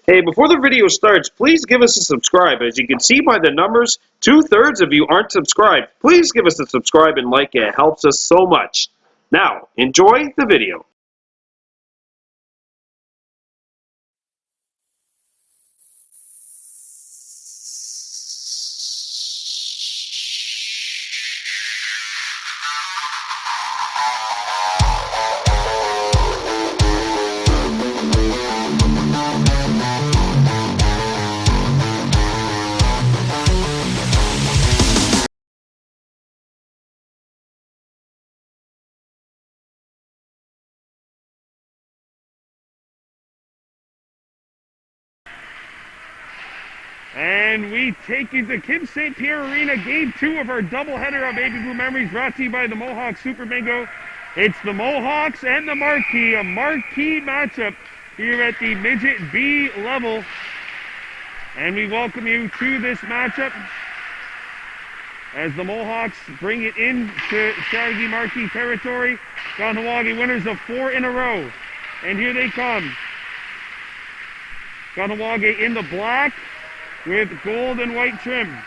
Hey, before the video starts, please give us a subscribe. As you can see by the numbers, 2/3 of you aren't subscribed. Please give us a subscribe and like. It helps us so much. Now, enjoy the video. And we take you to Kim St. Pierre Arena, Game 2 of our doubleheader of Baby Blue Memories, brought to you by the Mohawk Super Bingo. It's the Mohawks and the Marquis, a marquee matchup here at the Midget B level. And we welcome you to this matchup as the Mohawks bring it into Chateauguay Marquis territory. Kahnawake winners of 4 in a row. And here they come. Kahnawake in the black with gold and white trim.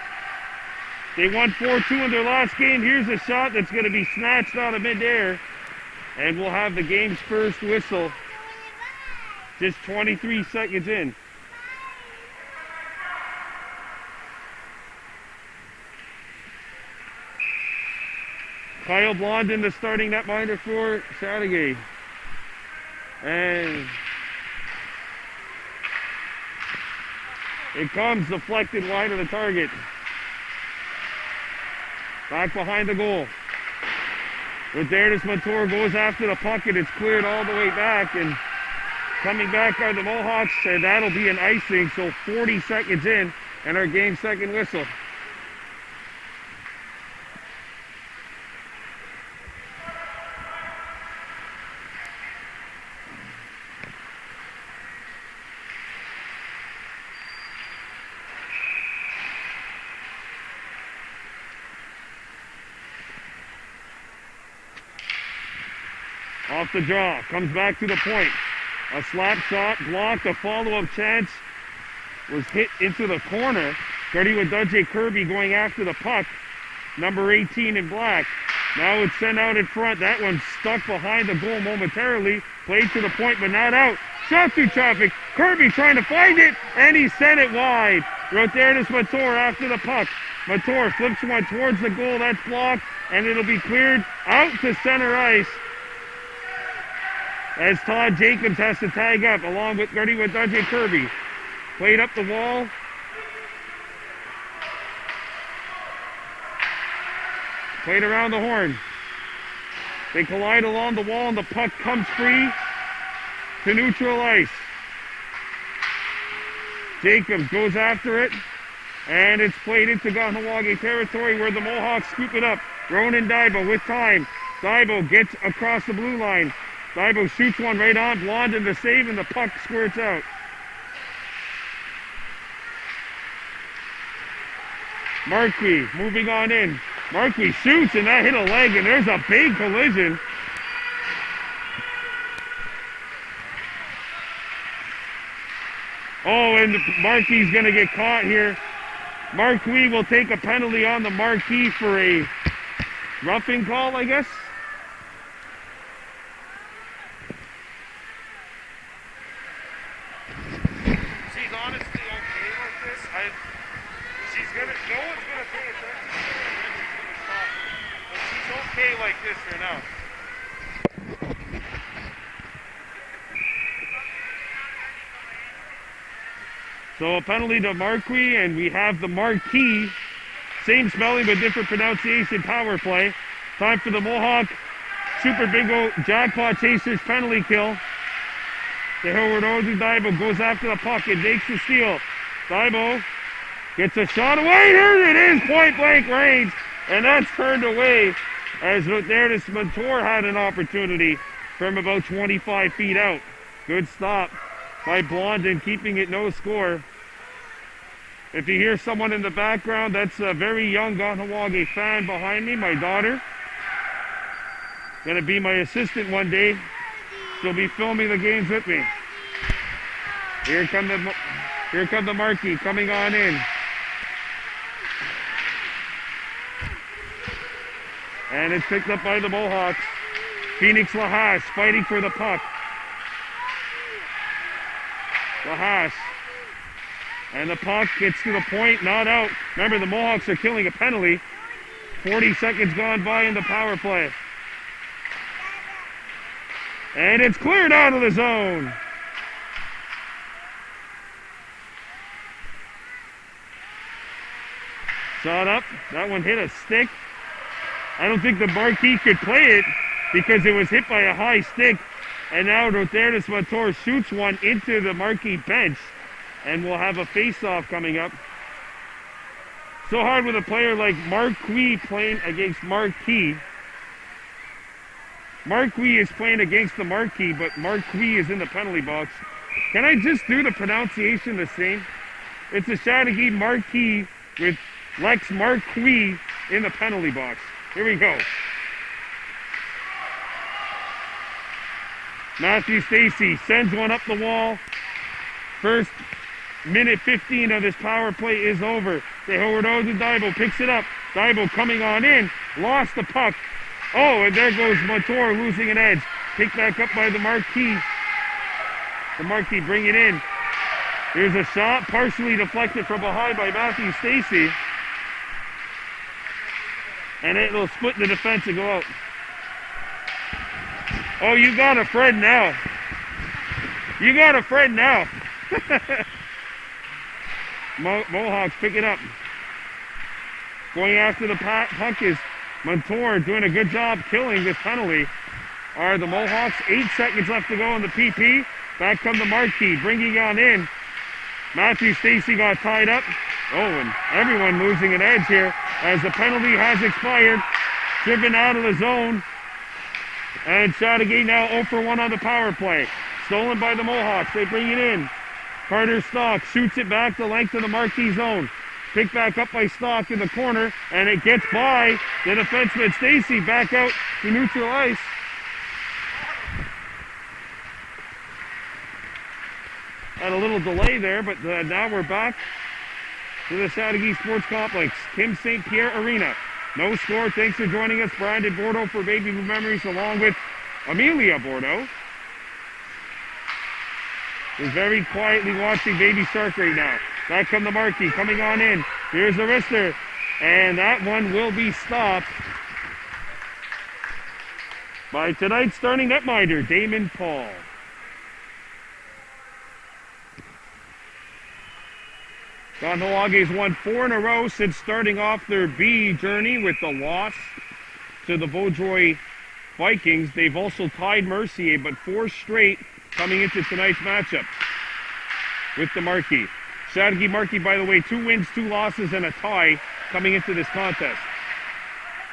They won 4-2 in their last game. Here's a shot that's going to be snatched out of midair. And we'll have the game's first whistle just 23 seconds in. Kyle Blondin, the starting netminder for Chateauguay. And it comes deflected wide of the target. Back behind the goal. Rodertis Montour goes after the puck, and it's cleared all the way back. And coming back are the Mohawks, and that'll be an icing. So 40 seconds in, and our game's second whistle. Off the draw, comes back to the point. A slap shot, blocked, a follow-up chance was hit into the corner. Gertie with Dudjay Kirby going after the puck. Number 18 in black. Now it's sent out in front. That one's stuck behind the goal momentarily. Played to the point, but not out. Shot through traffic. Kirby trying to find it, and he sent it wide. Rodertis Montour after the puck. Montour flips one towards the goal. That's blocked, and it'll be cleared out to center ice, as Todd Jacobs has to tag up along with Gertie with Dudjay Kirby. Played up the wall. Played around the horn. They collide along the wall, and the puck comes free to neutral ice. Jacobs goes after it, and it's played into Kahnawake territory where the Mohawks scoop it up. Ronan Daibo with time. Daibo gets across the blue line. Daibo shoots one right on Blondin to save, and the puck squirts out. Marquis moving on in. Marquis shoots, and that hit a leg, and there's a big collision. Oh, and Marquis is going to get caught here. Marquis will take a penalty on the Marquis for a roughing call, I guess. No one's going to pay attention to her, and then she's going to stop. But she's okay like this for now. So a penalty to Marquis, and we have the Marquis. Same spelling but different pronunciation power play. Time for the Mohawk Super Bingo Jackpot Chasers penalty kill. The Howard Ozu Daibo goes after the puck and makes the steal. Daibo gets a shot away. Here it is, point blank range. And that's turned away as Rodertis Montour had an opportunity from about 25 feet out. Good stop by Blondin, keeping it no score. If you hear someone in the background, that's a very young Kahnawake fan behind me, my daughter. Gonna be my assistant one day. She'll be filming the games with me. Here come the Marquis coming on in. And it's picked up by the Mohawks. Phoenix Lahash fighting for the puck. Lahash. And the puck gets to the point, not out. Remember, the Mohawks are killing a penalty. 40 seconds gone by in the power play. And it's cleared out of the zone. Shot up. That one hit a stick. I don't think the Marquis could play it because it was hit by a high stick. And now Roterdes Montour shoots one into the Marquis bench. And we'll have a face-off coming up. So hard with a player like Marquis playing against Marquis. Marquis is playing against the Marquis, but Marquis is in the penalty box. Can I just do the pronunciation the same? It's a Chateauguay Marquis with Lex Marquis in the penalty box. Here we go. Matthew Stacey sends one up the wall. First minute 15 of this power play is over. Tehodo to Daibo, picks it up. Daibo coming on in, lost the puck. Oh, and there goes Montour losing an edge. Picked back up by the Marquis. The Marquis bring it in. Here's a shot, partially deflected from behind by Matthew Stacey. And it'll split the defense and go out. Oh, you got a friend now. You got a friend now. Mohawks pick it up. Going after the puck is Montour, doing a good job killing this penalty. Are the Mohawks. 8 seconds left to go in the PP. Back come the Marquis, bringing on in. Matthew Stacey got tied up. Oh, and everyone losing an edge here as the penalty has expired. Driven out of the zone. And Chateauguay now 0 for 1 on the power play. Stolen by the Mohawks. They bring it in. Carter Stock shoots it back the length of the Marquis zone. Picked back up by Stock in the corner. And it gets by the defenseman Stacey back out to neutral ice. Had a little delay there, but now we're back to the Chateauguay Sports Complex, Kim St. Pierre Arena. No score. Thanks for joining us, Brandon Bordeaux for Baby Blue Memories, along with Amelia Bordeaux, who's very quietly watching Baby Shark right now. Back come the Marquis, coming on in. Here's the wrister, and that one will be stopped by tonight's starting netminder, Damon Paul. Kahnawake has won 4 in a row since starting off their B journey with the loss to the Vaudreuil Vikings. They've also tied Mercier, but 4 straight coming into tonight's matchup with the Marquis. Chateauguay Marquis, by the way, 2 wins, 2 losses, and a tie coming into this contest.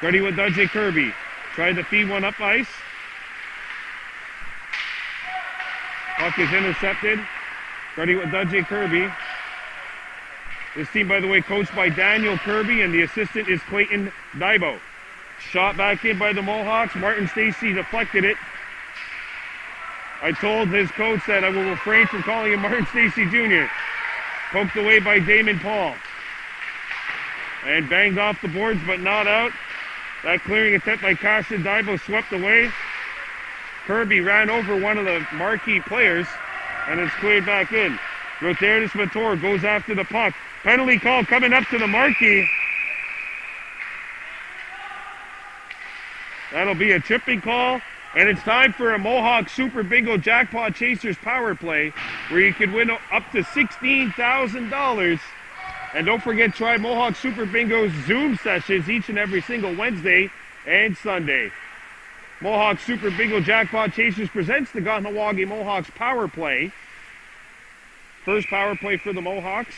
Ready with Dudjay Kirby. Tried to feed one up ice. Puck is intercepted. Ready with Dudjay Kirby. This team, by the way, coached by Daniel Kirby, and the assistant is Clayton Daibo. Shot back in by the Mohawks. Martin Stacey deflected it. I told his coach that I will refrain from calling him Martin Stacey Jr. Poked away by Damon Paul. And banged off the boards, but not out. That clearing attempt by Cashin Daibo swept away. Kirby ran over one of the Marquis players, and it's cleared back in. Roterdes Montour goes after the puck. Penalty call coming up to the Marquis. That'll be a tripping call. And it's time for a Mohawk Super Bingo Jackpot Chasers power play where you can win up to $16,000. And don't forget, try Mohawk Super Bingo's Zoom sessions each and every single Wednesday and Sunday. Mohawk Super Bingo Jackpot Chasers presents the Kahnawake Mohawks power play. First power play for the Mohawks.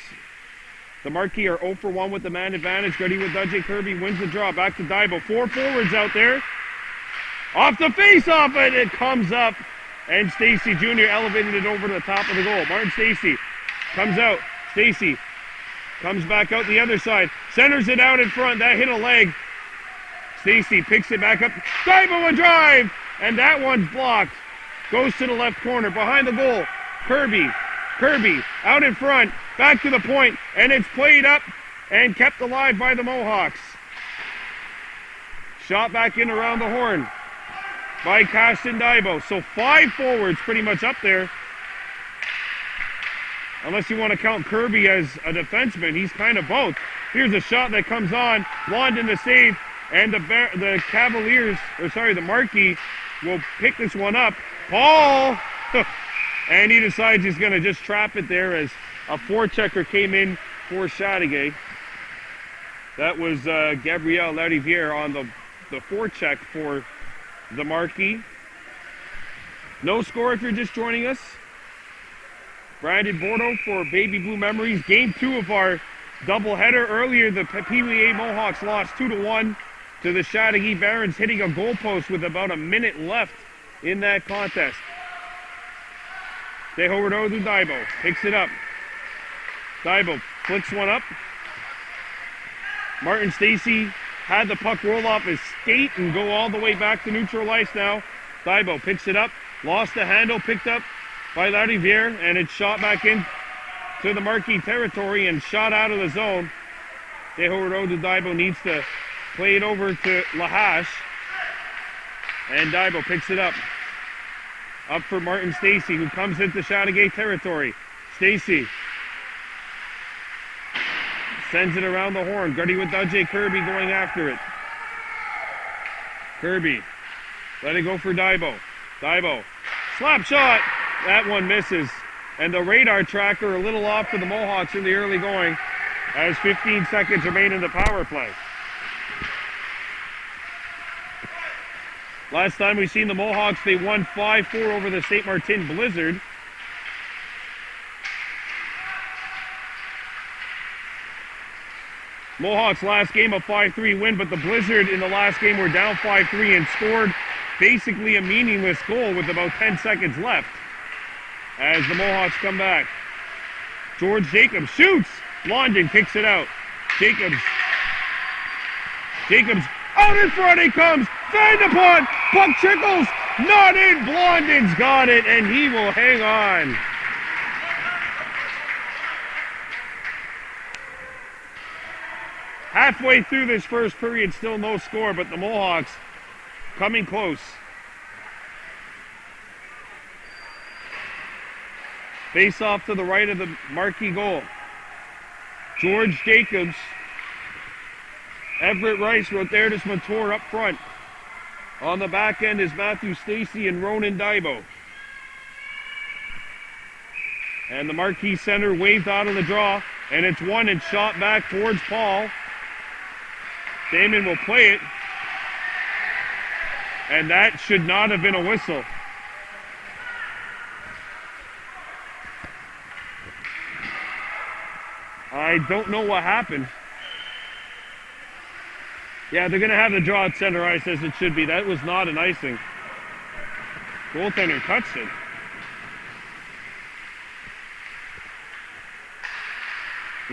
The Marquis are 0 for 1 with the man advantage. Ready with Dudjay Kirby, wins the draw. Back to Daibo. 4 forwards out there. Off the face-off, and it comes up. And Stacey Jr. elevated it over to the top of the goal. Martin Stacey comes out. Stacey comes back out the other side. Centers it out in front. That hit a leg. Stacey picks it back up. Daibo a drive! And that one's blocked. Goes to the left corner. Behind the goal. Kirby Kirby out in front, back to the point, and it's played up and kept alive by the Mohawks. Shot back in around the horn by Caston Daibo. So 5 forwards pretty much up there. Unless you want to count Kirby as a defenseman, he's kind of both. Here's a shot that comes on, Blondin the save, and the Cavaliers, or sorry, the Marquis will pick this one up. Paul! And he decides he's going to just trap it there as a forechecker came in for Chateauguay. That was Gabriel Lariviere on the forecheck for the Marquis. No score if you're just joining us. Brandon Bordeaux for Baby Blue Memories. Game 2 of our doubleheader. Earlier, the Pee-wee Mohawks lost 2-1 to the Chateauguay Barons, hitting a goalpost with about a minute left in that contest. Tehoredodu Daibo picks it up. Daibo flicks one up. Martin Stacy had the puck roll off his skate and go all the way back to neutral ice now. Daibo picks it up, lost the handle, picked up by Lariviere, and it's shot back in to the Marquis territory and shot out of the zone. Tehoredodu Daibo needs to play it over to Lahash, and Daibo picks it up. Up for Martin Stacy, who comes into Chateauguay territory. Stacy sends it around the horn. Gutty with Dajay Kirby going after it. Kirby, let it go for Daibo. Daibo, slap shot. That one misses. And the radar tracker a little off for the Mohawks in the early going as 15 seconds remain in the power play. Last time we've seen the Mohawks, they won 5-4 over the St. Martin Blizzard. Mohawks last game a 5-3 win, but the Blizzard in the last game were down 5-3 and scored basically a meaningless goal with about 10 seconds left as the Mohawks come back. George Jacobs shoots. Blondin kicks it out. Jacobs out in front he comes. Fanned upon. Puck trickles. Not in. Blondin's got it, and he will hang on. Halfway through this first period, still no score, but the Mohawks coming close. Face off to the right of the Marquis goal. George Jacobs. Everett Rice, Rotertus Montour up front. On the back end is Matthew Stacy and Ronan Daibo. And the Marquis center waved out of the draw, and it's won and shot back towards Paul. Damon will play it. And that should not have been a whistle. I don't know what happened. Yeah, they're going to have the draw at center ice as it should be. That was not an icing. Goaltender touched it.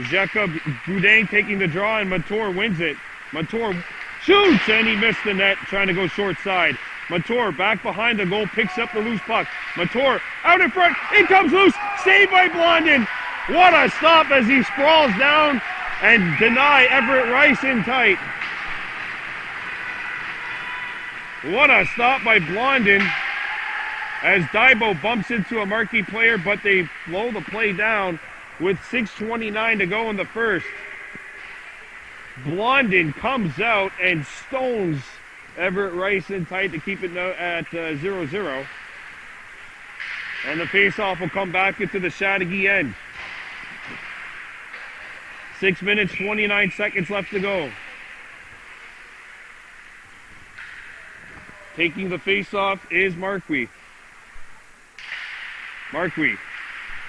Jacob Boudin taking the draw, and Montour wins it. Montour shoots, and he missed the net, trying to go short side. Montour back behind the goal, picks up the loose puck. Montour out in front, it comes loose, saved by Blondin. What a stop as he sprawls down and deny Everett Rice in tight. What a stop by Blondin as Daibo bumps into a Marquis player, but they slow the play down with 6:29 to go in the first. Blondin comes out and stones Everett Rice in tight to keep it at 0-0. And the faceoff will come back into the Chateauguay end. 6 minutes, 29 seconds left to go. Taking the faceoff is Marquis. Marquis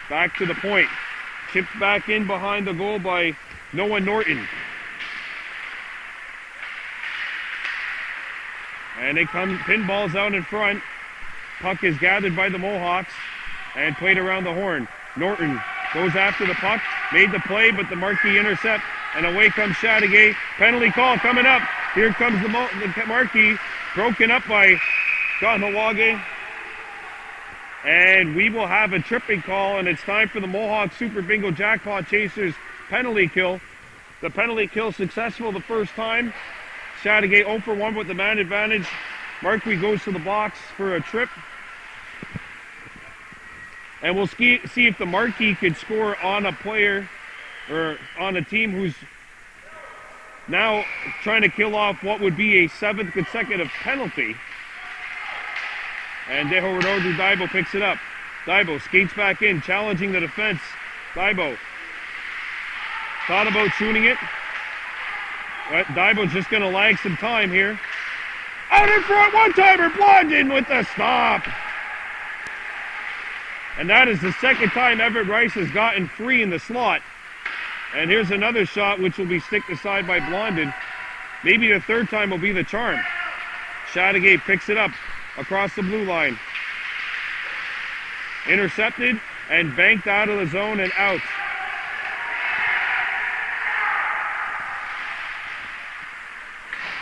back to the point. Chipped back in behind the goal by Noah Norton. And it comes, pinballs out in front. Puck is gathered by the Mohawks and played around the horn. Norton goes after the puck, made the play, but the Marquis intercept, and away comes Chateauguay. Penalty call coming up. Here comes the Marquis, broken up by Kahnawake. And we will have a tripping call, and it's time for the Mohawk Super Bingo Jackpot Chasers penalty kill. The penalty kill successful the first time. Chateauguay 0 for 1 with the man advantage. Marquis goes to the box for a trip. And we'll see if the Marquis can score on a player or on a team who's now trying to kill off what would be a 7th consecutive penalty. And Deho Rododu Daibo picks it up. Daibo skates back in, challenging the defense. Daibo thought about shooting it. But Daibo's just going to lag some time here. Out in front, one-timer, Blondin with the stop. And that is the second time Everett Rice has gotten free in the slot. And here's another shot which will be sticked aside by Blondin. Maybe the third time will be the charm. Chateauguay picks it up across the blue line. Intercepted and banked out of the zone and out.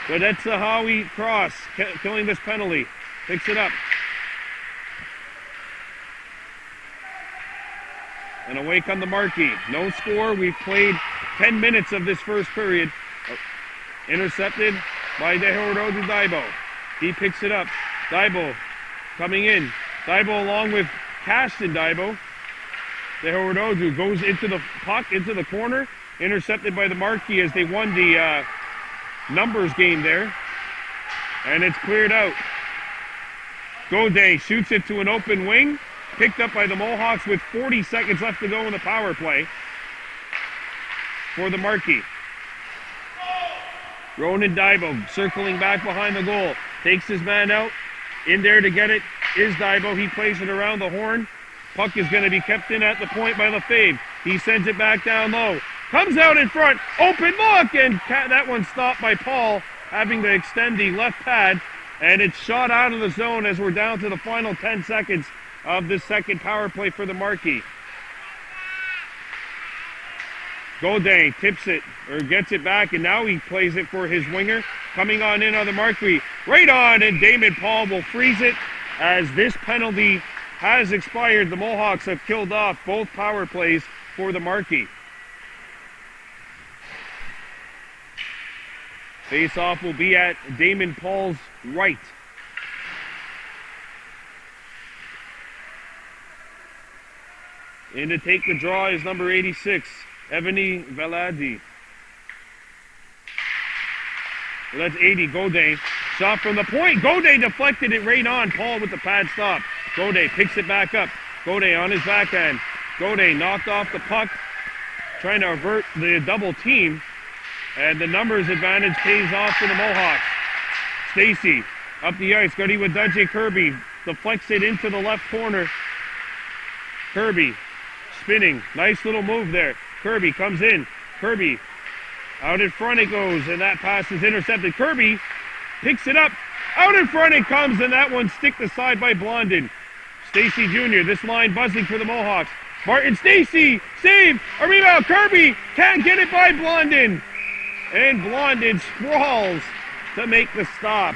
But that's the Howie Cross killing this penalty. Picks it up. And away come the Marquis. No score. We've played 10 minutes of this first period. Intercepted by Dehorodu Daibo. He picks it up. Daibo coming in. Daibo along with Caston Daibo. Dehorodu goes into the puck, into the corner. Intercepted by the Marquis as they won the numbers game there. And it's cleared out. Godet shoots it to an open wing. Picked up by the Mohawks with 40 seconds left to go in the power play for the Marquis. Ronan Daibo circling back behind the goal. Takes his man out. In there to get it is Daibo. He plays it around the horn. Puck is going to be kept in at the point by Lefebvre. He sends it back down low. Comes out in front. Open look. And that one stopped by Paul, having to extend the left pad. And it's shot out of the zone as we're down to the final 10 seconds of the second power play for the Marquis. Godet tips it, or gets it back, and now he plays it for his winger. Coming on in on the Marquis. Right on, and Damon Paul will freeze it as this penalty has expired. The Mohawks have killed off both power plays for the Marquis. Face-off will be at Damon Paul's right. In to take the draw is number 86, Evany Veladi. Well, that's 80, Godet. Shot from the point. Godet deflected it right on. Paul with the pad stop. Godet picks it back up. Godet on his backhand. Godet knocked off the puck, trying to avert the double team. And the numbers advantage pays off for the Mohawks. Stacy up the ice. Gotti with Dudjay Kirby. Deflects it into the left corner. Kirby spinning. Nice little move there. Kirby comes in. Kirby out in front it goes, and that pass is intercepted. Kirby picks it up. Out in front it comes, and that one sticked aside by Blondin. Stacy Jr., this line buzzing for the Mohawks. Martin Stacy, save, a rebound. Kirby can't get it by Blondin. And Blondin sprawls to make the stop.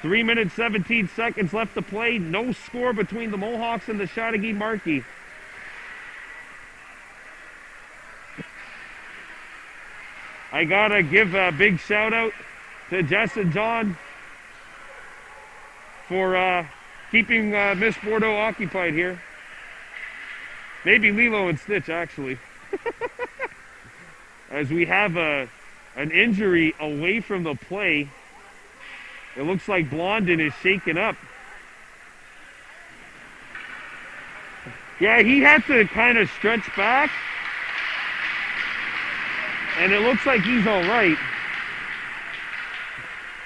3 minutes, 17 seconds left to play. No score between the Mohawks and the Chateauguay Marquis. I gotta give a big shout out to Jess and John for keeping Miss Bordeaux occupied here. Maybe Lilo and Stitch, actually. As we have an injury away from the play. It looks like Blondin is shaken up. Yeah, he had to kind of stretch back. And it looks like he's all right.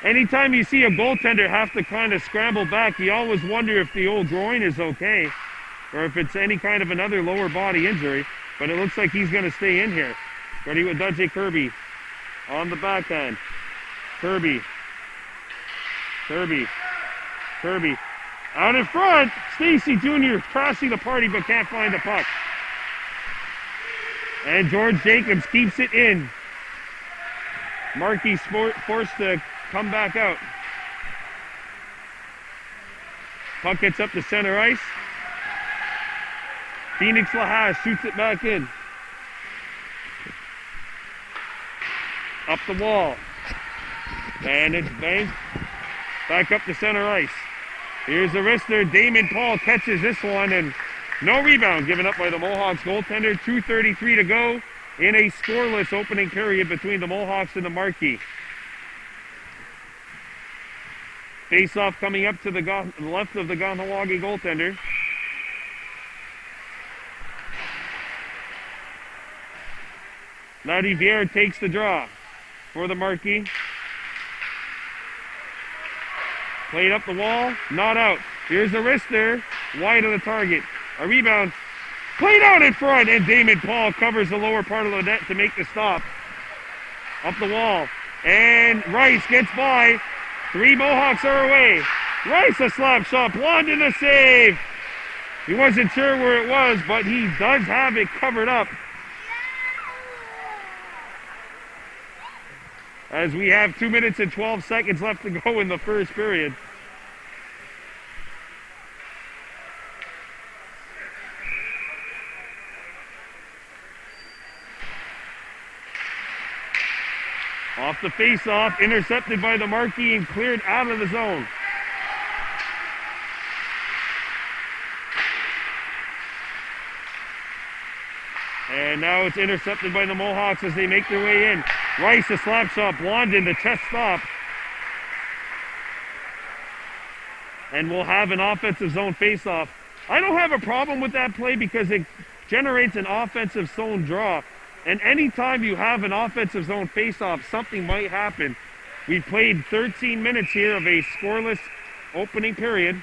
Anytime you see a goaltender have to kind of scramble back, you always wonder if the old groin is okay, or if it's any kind of another lower body injury. But it looks like he's going to stay in here. Ready with Dudjay Kirby on the backhand. Kirby. Out in front, Stacy Jr. crashing the party but can't find the puck. And George Jacobs keeps it in. Marquis forced to come back out. Puck gets up to center ice. Phoenix Lahash shoots it back in. Up the wall. And it's banked back up to center ice. Here's the wrister. Damon Paul catches this one, and no rebound given up by the Mohawks goaltender. 2:33 to go in a scoreless opening period between the Mohawks and the Marquis. Face-off coming up to the left of the Kahnawake goaltender. Ladiviere takes the draw for the Marquis. Played up the wall, not out. Here's the wrister, wide of the target. A rebound, played out in front, and Damon Paul covers the lower part of the net to make the stop. Up the wall, and Rice gets by. 3 Mohawks are away. Rice a slap shot, Blondin a save. He wasn't sure where it was, but he does have it covered up. As we have 2 minutes and 12 seconds left to go in the first period. Off the face-off, intercepted by the Marquis and cleared out of the zone. And now it's intercepted by the Mohawks as they make their way in. Rice, a slap shot. Blondin, the chest stop. And we'll have an offensive zone face-off. I don't have a problem with that play because it generates an offensive zone draw. And anytime you have an offensive zone face-off, something might happen. We played 13 minutes here of a scoreless opening period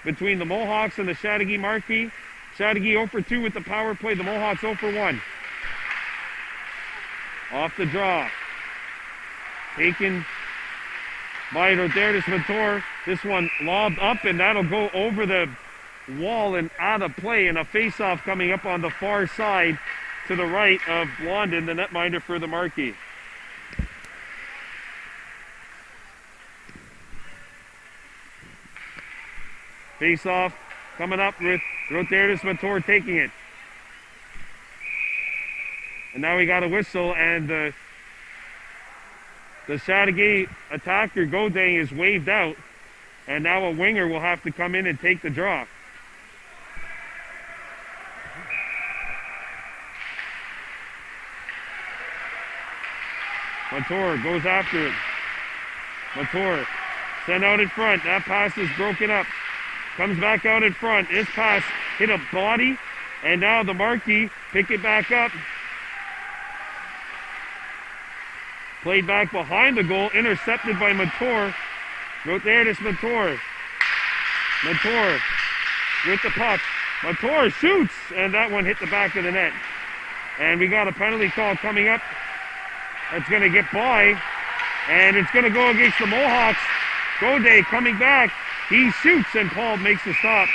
between the Mohawks and the Chateauguay Marquis. Chateauguay 0 for 2 with the power play. The Mohawks 0 for 1. Off the draw. Taken by Rodertis Mator. This one lobbed up, and that'll go over the wall and out of play. And a face-off coming up on the far side to the right of Blondin, the netminder for the Marquis. Face-off coming up with Rodertis Mator taking it. And now we got a whistle, and the Chateauguay attacker, Godin, is waved out. And now a winger will have to come in and take the draw. Mator goes after it. Mator sent out in front. That pass is broken up. Comes back out in front. This pass hit a body. And now the Marquis pick it back up. Played back behind the goal. Intercepted by Mator. Rodertis Mator. Mator with the puck. Mator shoots. And that one hit the back of the net. And we got a penalty call coming up. That's going to get by. And it's going to go against the Mohawks. Godin coming back. He shoots, and Paul makes the stop.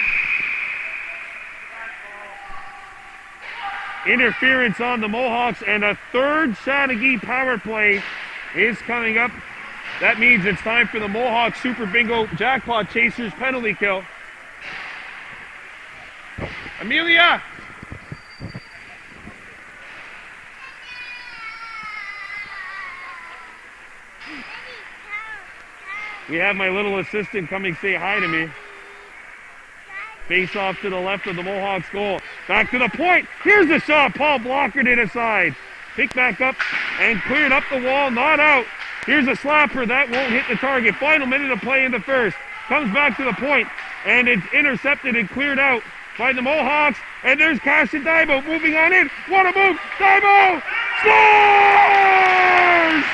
Interference on the Mohawks, and a third Chateauguay power play is coming up. That means it's time for the Mohawk Super Bingo Jackpot Chasers penalty kill. Amelia! We have my little assistant coming say hi to me. Face off to the left of the Mohawks goal. Back to the point. Here's the shot. Paul blockered it aside. Picked back up and cleared up the wall. Not out. Here's a slapper. That won't hit the target. Final minute of play in the first. Comes back to the point. And it's intercepted and cleared out by the Mohawks. And there's Cashin Daibo moving on in. What a move. Daibo scores!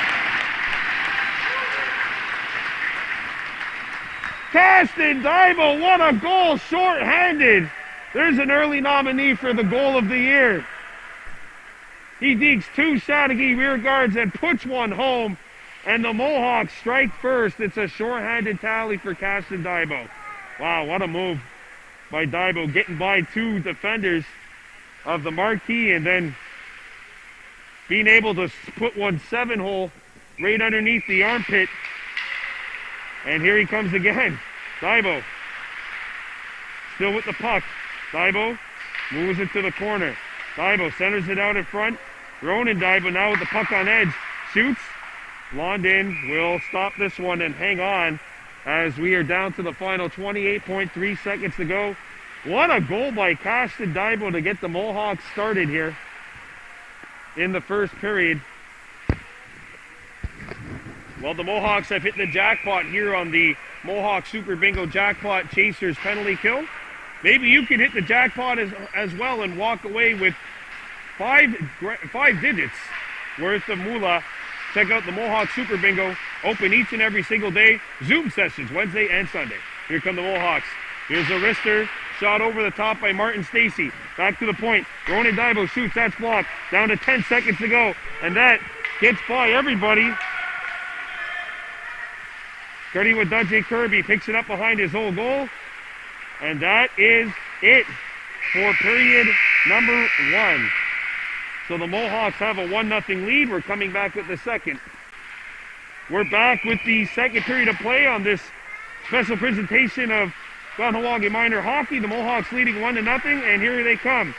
Cashin Daibo, what a goal, short-handed. There's an early nominee for the goal of the year. He digs 2 Chateauguay rear guards and puts one home, and the Mohawks strike first. It's a short-handed tally for Cashin Daibo. Wow, what a move by Daibo, getting by 2 defenders of the Marquis and then being able to put one 7-hole right underneath the armpit. And here he comes again. Daibo still with the puck. Daibo moves it to the corner. Daibo centers it out in front. Ronan Daibo now with the puck on edge. Shoots. London will stop this one and hang on as we are down to the final 28.3 seconds to go. What a goal by Caston Daibo to get the Mohawks started here in the first period. Well, the Mohawks have hit the jackpot here on the Mohawk Super Bingo Jackpot Chasers penalty kill. Maybe you can hit the jackpot as well and walk away with five digits worth of moolah. Check out the Mohawk Super Bingo, open each and every single day. Zoom sessions, Wednesday and Sunday. Here come the Mohawks. Here's a wrister, shot over the top by Martin Stacy. Back to the point. Ronan Daibo shoots, that's blocked. Down to 10 seconds to go, and that gets by everybody. Starting with Dudjay Kirby, picks it up behind his own goal. And that is it for period number 1. So the Mohawks have a 1-0 lead. We're coming back with the second. We're back with the second period of play on this special presentation of Kahnawake Minor Hockey. The Mohawks leading 1-0, and here they come.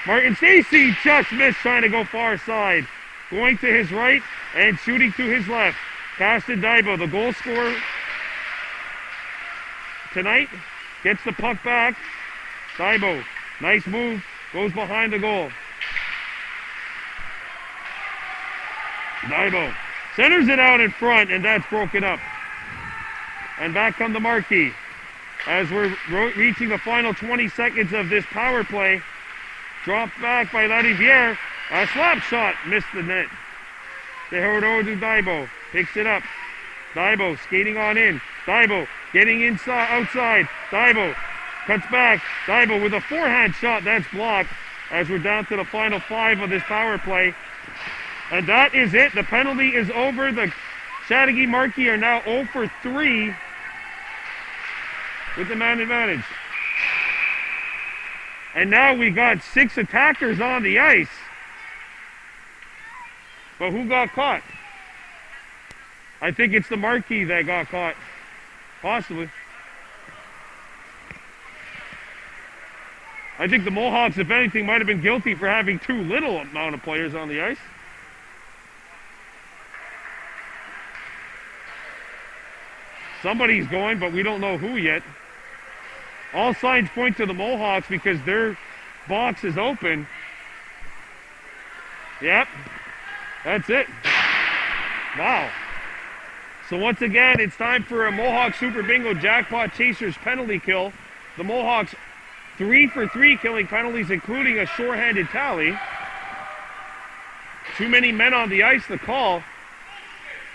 Martin Stacy just missed, trying to go far side. Going to his right and shooting to his left. Caston Daibo, the goal scorer tonight, gets the puck back. Daibo, nice move, goes behind the goal. Daibo centers it out in front, and that's broken up. And back come the Marquis. As we're reaching the final 20 seconds of this power play, dropped back by Lariviere. A slap shot, missed the net. Teodoro Daibo picks it up. Daibo skating on in. Daibo getting inside, outside. Daibo cuts back. Daibo with a forehand shot, that's blocked. As we're down to the final 5 of this power play. And that is it. The penalty is over. The Chateauguay Marquis are now 0 for 3 with the man advantage. And now we got 6 attackers on the ice. But who got caught? I think it's the Marquis that got caught. Possibly. I think the Mohawks, if anything, might have been guilty for having too little amount of players on the ice. Somebody's going, but we don't know who yet. All signs point to the Mohawks because their box is open. Yep, that's it. Wow. So once again, it's time for a Mohawk Super Bingo Jackpot Chasers penalty kill. The Mohawks 3 for 3 killing penalties, including a shorthanded tally. Too many men on the ice to call.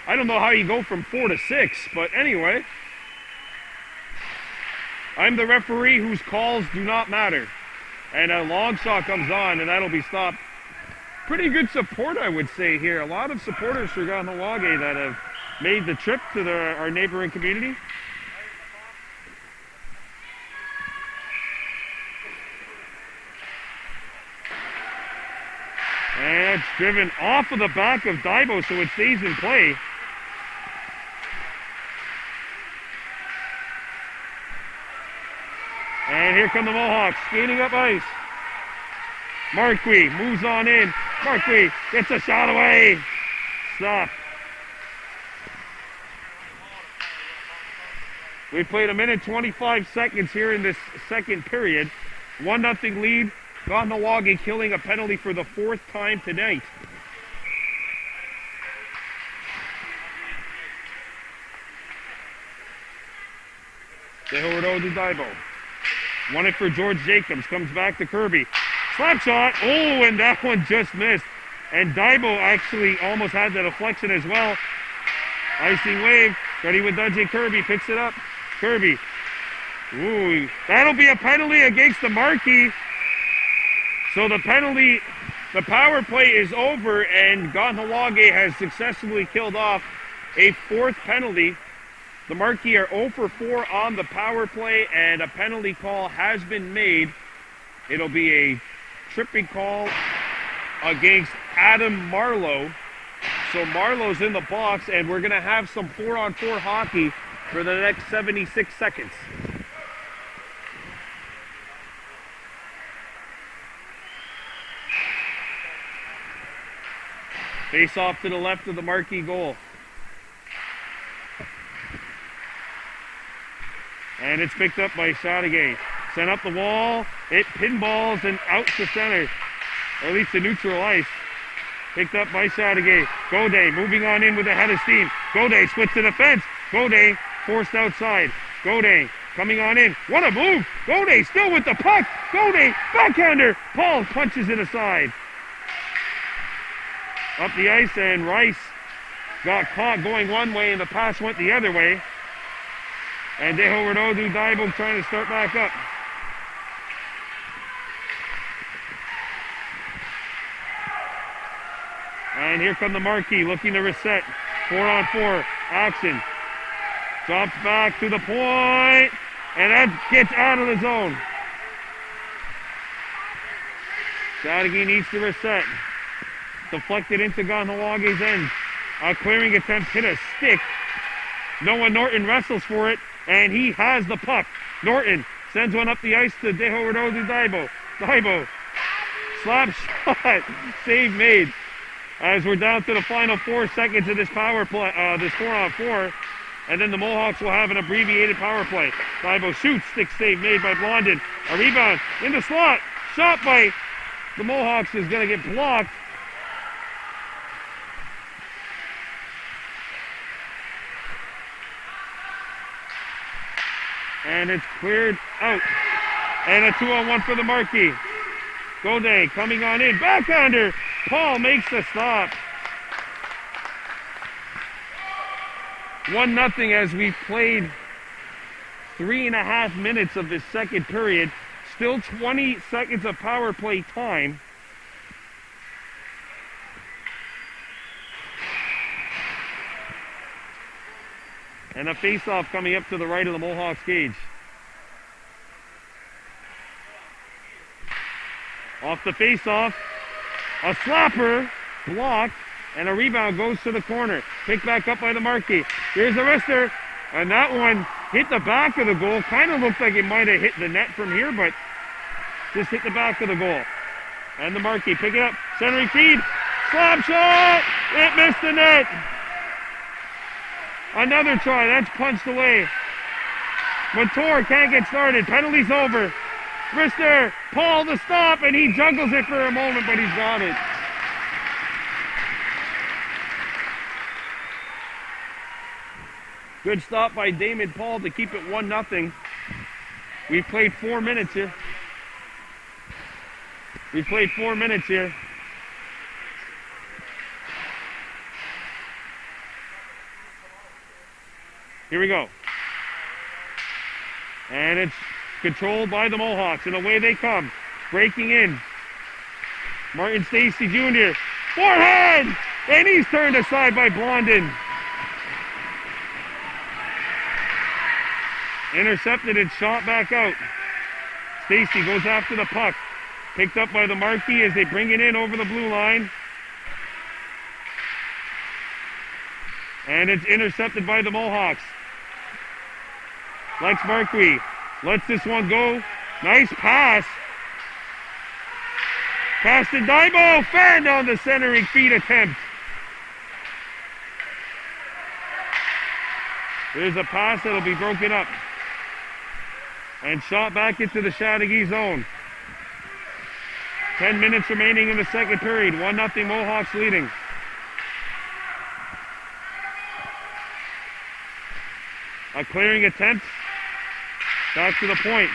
I don't know how you go from 4 to 6, but anyway. I'm the referee whose calls do not matter. And a long shot comes on, and that'll be stopped. Pretty good support, I would say, here. A lot of supporters for Kahnawake that have made the trip to our neighboring community. And it's driven off of the back of Daibo, so it stays in play. And here come the Mohawks, skating up ice. Marquis moves on in. Marquis gets a shot away. Stop. We played 1:25 seconds here in this second period. 1-0 lead. Kahnawake killing a penalty for the 4th time tonight. Teodoro Daibo. Won it for George Jacobs. Comes back to Kirby. Slap shot. Oh, and that one just missed. And Daibo actually almost had the deflection as well. Icing wave. Ready with Dudjay Kirby. Picks it up. Kirby. Ooh, that'll be a penalty against the Marquis. So the penalty, the power play is over, and Kahnawake has successfully killed off a 4th penalty. The Marquis are 0 for 4 on the power play, and a penalty call has been made. It'll be a tripping call against Adam Marlowe. So Marlowe's in the box, and we're going to have some 4-on-4 hockey for the next 76 seconds. Face off to the left of the Marquis goal. And it's picked up by Chateauguay. Sent up the wall. It pinballs and out to center. Or at least to neutral ice. Picked up by Chateauguay. Gaudet moving on in with a head of steam. Gaudet splits the defense. Gaudet forced outside. Gaudet coming on in. What a move! Gaudet still with the puck. Gaudet backhander. Paul punches it aside. Up the ice, and Rice got caught going one way and the pass went the other way. And Deho Renaudou Daibo trying to start back up. And here come the Marquis looking to reset. 4-on-4 action. Drops back to the point. And that gets out of the zone. Chateauguay needs to reset. Deflected into Kahnawak's end. A clearing attempt hit a stick. Noah Norton wrestles for it, and he has the puck. Norton sends one up the ice to Deho Renaudou Daibo. Daibo, slap shot, save made. As we're down to the final 4 seconds of this power play, this 4-on-4, and then the Mohawks will have an abbreviated power play. Daibo shoots, stick save made by Blondin. A rebound in the slot, shot by the Mohawks is going to get blocked. And it's cleared out. And a 2-on-1 for the Marquis. Gaudet coming on in. Backhander. Paul makes the stop. 1-0 as we played 3.5 minutes of this second period. Still 20 seconds of power play time. And a face-off coming up to the right of the Mohawks cage. Off the face-off, a slapper, blocked, and a rebound goes to the corner. Picked back up by the Marquis. Here's the wrister, and that one hit the back of the goal. Kind of looked like it might have hit the net from here, but just hit the back of the goal. And the Marquis pick it up, centering feed, slap shot, it missed the net. Another try, that's punched away. Montour can't get started, penalty's over. Wrister, Paul to stop, and he juggles it for a moment, but he's got it. Good stop by Damon Paul to keep it 1-0. We've played 4 minutes here. Here we go. And it's controlled by the Mohawks, and away they come. Breaking in. Martin Stacy Jr. Forehand! And he's turned aside by Blondin. Intercepted and shot back out. Stacy goes after the puck. Picked up by the Marquis as they bring it in over the blue line. And it's intercepted by the Mohawks. Lex Marquis lets this one go. Nice pass. Pass to Daibo. Fanned on the centering feed attempt. There's a pass that'll be broken up. And shot back into the Chateauguay zone. 10 minutes remaining in the second period. 1-0 Mohawks leading. A clearing attempt. Back to the point.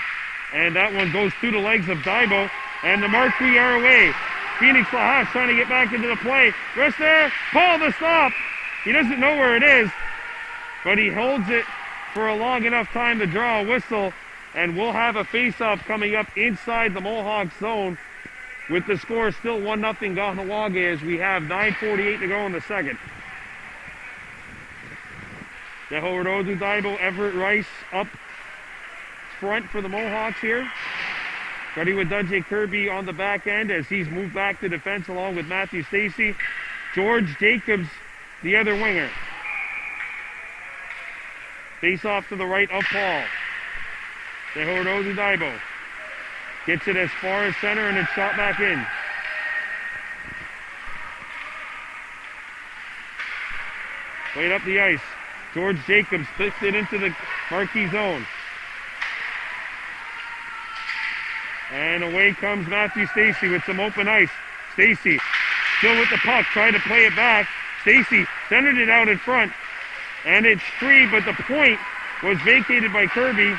And that one goes through the legs of Daibo. And the Marquis are away. Phoenix Lahash trying to get back into the play. Wrister, Paul the stop. He doesn't know where it is, but he holds it for a long enough time to draw a whistle. And we'll have a face-off coming up inside the Mohawk zone with the score still 1-0 Kahnawake as we have 9:48 to go in the second. Deho Renaudou Daibo, Everett Rice up front for the Mohawks here. Ready with Dudjay Kirby on the back end as he's moved back to defense along with Matthew Stacy. George Jacobs, the other winger. Face off to the right of Paul. Deho Renaudou Daibo gets it as far as center and it's shot back in. Played up the ice. George Jacobs flipped it into the Marquis zone. And away comes Matthew Stacy with some open ice. Stacy still with the puck, trying to play it back. Stacy centered it out in front. And it's free, but the point was vacated by Kirby.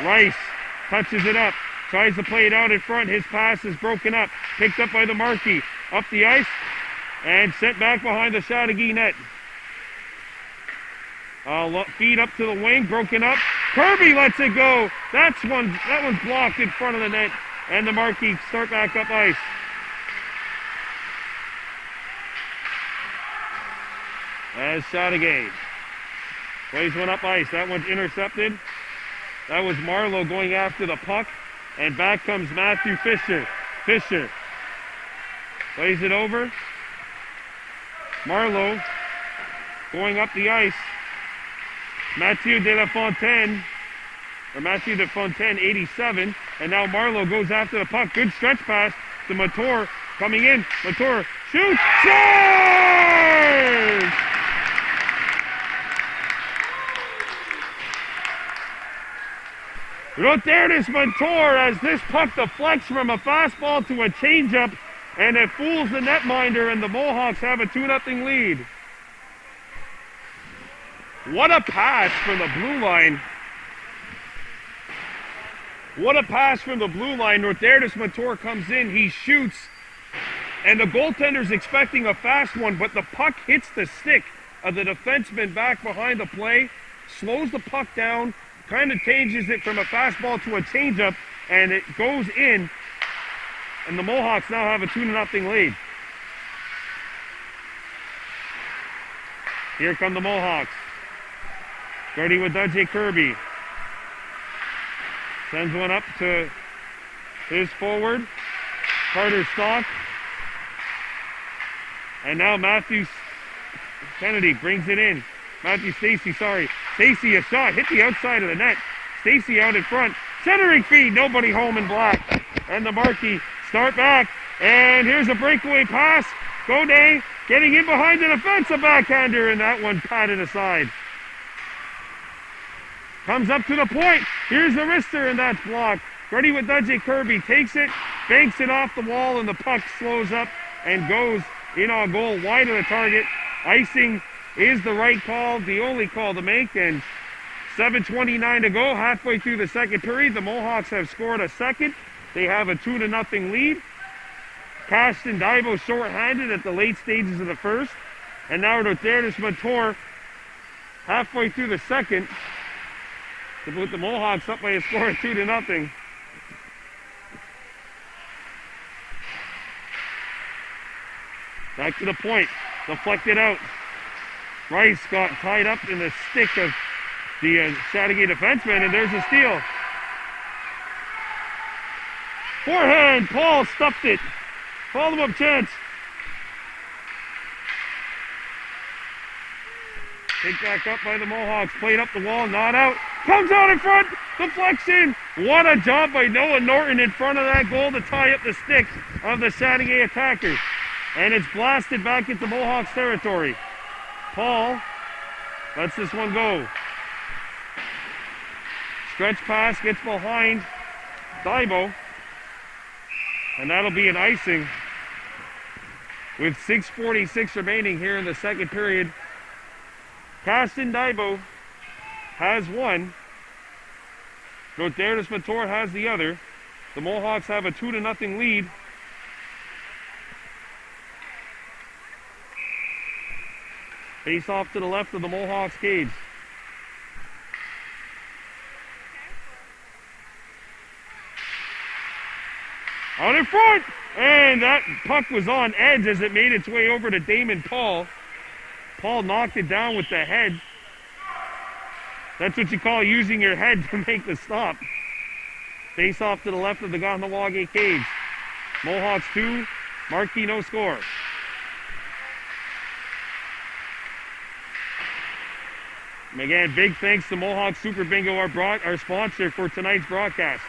Rice touches it up, tries to play it out in front. His pass is broken up, picked up by the Marquis. Up the ice, and sent back behind the Chateauguay net. Feed up to the wing, broken up. Kirby lets it go. That one's blocked in front of the net, and the Marquis start back up ice. As Chateauguay plays one up ice. That one's intercepted. That was Marlowe going after the puck, and back comes Matthew Fisher. Fisher plays it over. Marlowe going up the ice. Mathieu de la Fontaine, 87, and now Marlowe goes after the puck. Good stretch pass to Mator, coming in. Mator shoots, scores! Roterdes Mator, as this puck deflects from a fastball to a changeup, and it fools the netminder, and the Mohawks have a 2-0 lead. What a pass from the blue line. What a pass from the blue line. Roterdes Mator comes in, he shoots, and the goaltender's expecting a fast one, but the puck hits the stick of the defenseman back behind the play, slows the puck down, kind of changes it from a fastball to a changeup, and it goes in, and the Mohawks now have a 2-0 lead. Here come the Mohawks. Starting with Dudjay Kirby. Sends one up to his forward, Carter Stock. And now Matthew Kennedy brings it in. Matthew Stacy, sorry. Stacy, a shot, hit the outside of the net. Stacy out in front. Centering feed, nobody home in black. And the Marquis start back. And here's a breakaway pass. Godet getting in behind the defense, a backhander, and that one patted aside. Comes up to the point. Here's the wrister, and that's blocked. Ready with Dudjay Kirby. Takes it, banks it off the wall, and the puck slows up and goes in on goal, wide of the target. Icing is the right call, the only call to make, and 7:29 to go, halfway through the second period. The Mohawks have scored a second. They have a 2-0 lead. Caston Divo short-handed at the late stages of the first. And now Roterdes Mator halfway through the second to put the Mohawks up by a score of 2-0. Back to the point, deflected out. Rice got tied up in the stick of the Chateauguay defenseman, and there's a steal. Forehand, Paul stuffed it. Follow-up chance. Picked back up by the Mohawks, played up the wall, not out. Comes out in front, deflection. What a job by Noah Norton in front of that goal to tie up the stick of the Chateauguay attackers. And it's blasted back into Mohawks territory. Paul lets this one go. Stretch pass, gets behind Dibo. And that'll be an icing with 6:46 remaining here in the second period. Caston Dibo has one. Roterdes Mator has the other. The Mohawks have a 2-0 lead. Face off to the left of the Mohawks cage. Out in front! And that puck was on edge as it made its way over to Damon Paul. Paul knocked it down with the head. That's what you call using your head to make the stop. Face off to the left of the Kahnawake cage. Mohawks 2, Marquis no score. And again, big thanks to Mohawk Super Bingo, our sponsor for tonight's broadcast.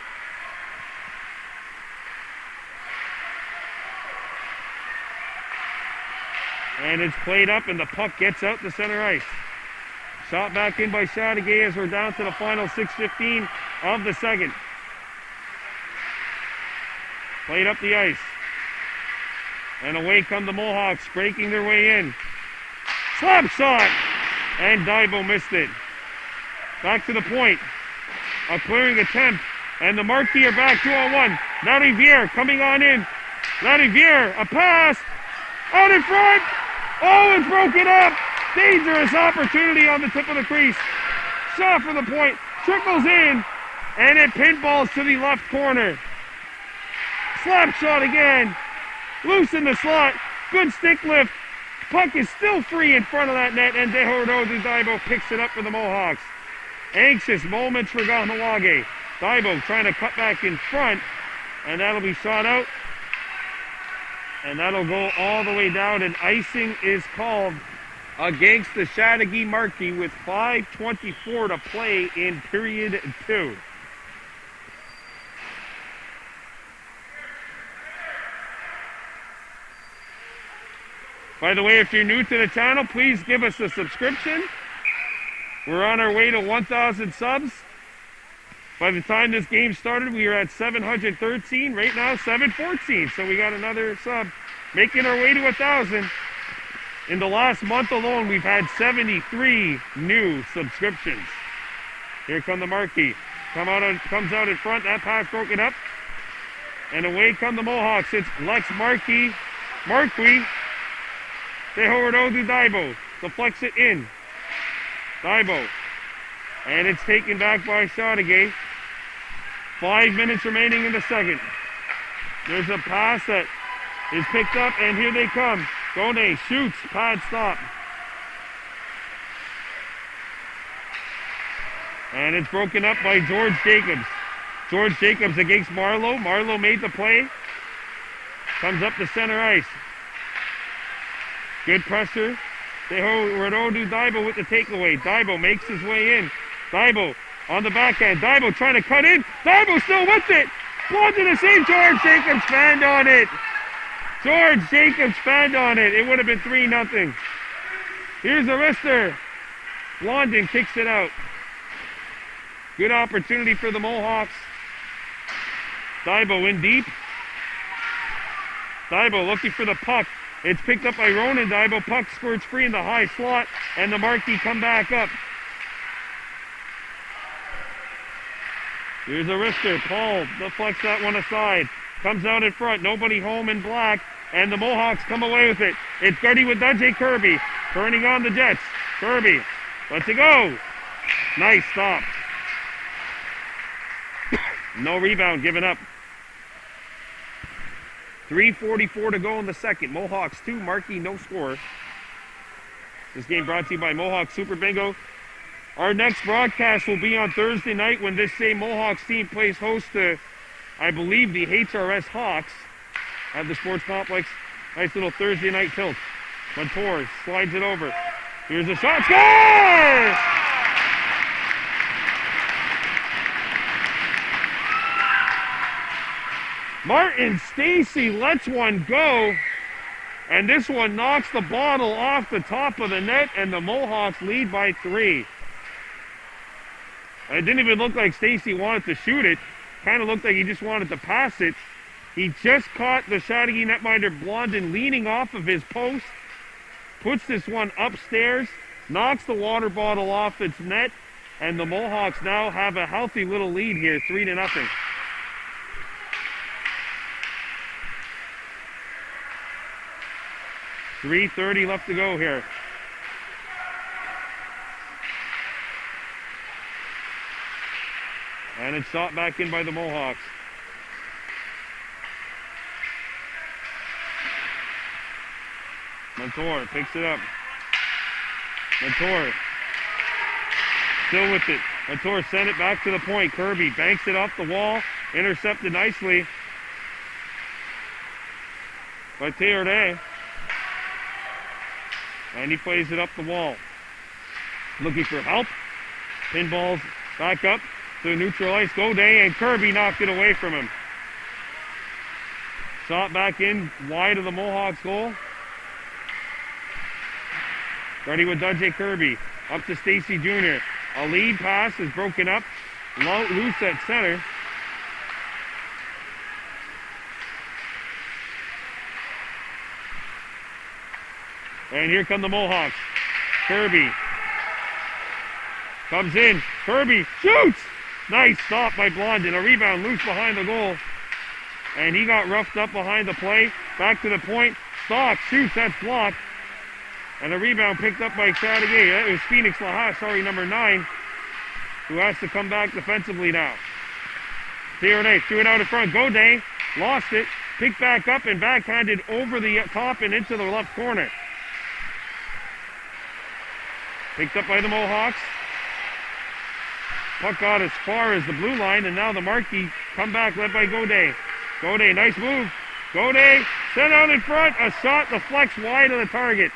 And it's played up and the puck gets out to center ice. Shot back in by Chateauguay as we're down to the final 6:15 of the second. Played up the ice. And away come the Mohawks, breaking their way in. Slap shot! And Daibo missed it. Back to the point. A clearing attempt. And the Marquis are back 2-on-1. Lariviere coming on in. Lariviere, a pass. Out in front. Oh, it's broken up. Dangerous opportunity on the tip of the crease. Shot for the point. Trickles in. And it pinballs to the left corner. Slap shot again. Loose in the slot. Good stick lift. Puck is still free in front of that net. And Dehorodu Daibo picks it up for the Mohawks. Anxious moments for Kahnawake. Daibo trying to cut back in front. And that'll be shot out. And that'll go all the way down. And icing is called against the Chateauguay Marquis with 5:24 to play in period 2. By the way, if you're new to the channel, please give us a subscription. We're on our way to 1,000 subs. By the time this game started, we were at 713. Right now, 714. So we got another sub. Making our way to 1,000. In the last month alone, we've had 73 new subscriptions. Here come the Marquis. Comes out in front. That pass broken up. And away come the Mohawks. It's Lex Marquis. Dehorodu Daibo. Deflects it in. Daibo. And it's taken back by Chateauguay. 5 minutes remaining in the second. There's a pass that is picked up, and here they come. Gone shoots, pad stop. And it's broken up by George Jacobs. George Jacobs against Marlowe. Marlowe made the play. Comes up to center ice. Good pressure. Dehorodu Daibo with the takeaway. Daibo makes his way in. Daibo on the backhand. Daibo trying to cut in. Daibo still with it. Blondin to save. George Jacobs fanned on it. George Jacobs fanned on it. It would have been 3-0. Here's the wrister. Blondin kicks it out. Good opportunity for the Mohawks. Daibo in deep. Daibo looking for the puck. It's picked up by Ronan Daibo. Puck squirts free in the high slot. And the Marquis come back up. Here's a wrister. Paul deflects that one aside. Comes out in front. Nobody home in black. And the Mohawks come away with it. It's Gertie with Dudjay Kirby. Turning on the Jets. Kirby lets it go. Nice stop. No rebound given up. 3:44 to go in the second. Mohawks 2, Marquis no score. This game brought to you by Mohawk Super Bingo. Our next broadcast will be on Thursday night when this same Mohawks team plays host to, I believe, the HRS Hawks at the sports complex. Nice little Thursday night tilt. Montour slides it over. Here's a shot. Score! Martin Stacy lets one go, and this one knocks the bottle off the top of the net, and the Mohawks lead by 3. It didn't even look like Stacy wanted to shoot it. Kind of looked like he just wanted to pass it. He just caught the Chateauguay netminder Blondin leaning off of his post, puts this one upstairs, knocks the water bottle off its net, and the Mohawks now have a healthy little lead here, 3-0. .330 left to go here. And it's shot back in by the Mohawks. Montour picks it up. Montour still with it. Montour sent it back to the point. Kirby banks it off the wall. Intercepted nicely by Théodet. And he plays it up the wall. Looking for help. Pinballs back up to neutral ice. Goday and Kirby knocked it away from him. Shot back in wide of the Mohawks goal. Ready with Dudjay Kirby. Up to Stacy Jr. A lead pass is broken up. Loose at center. And here come the Mohawks. Kirby comes in. Kirby shoots! Nice stop by Blondin. A rebound loose behind the goal. And he got roughed up behind the play. Back to the point. Stock shoots. That's blocked. And a rebound picked up by Chateauguay. That was Phoenix Lahash, number 9, who has to come back defensively now. Tierney threw it out in front. Godet lost it. Picked back up and backhanded over the top and into the left corner. Picked up by the Mohawks. Puck got as far as the blue line, and now the Marquis come back led by Godet. Godet, nice move. Godet sent out in front. A shot deflects wide of the target.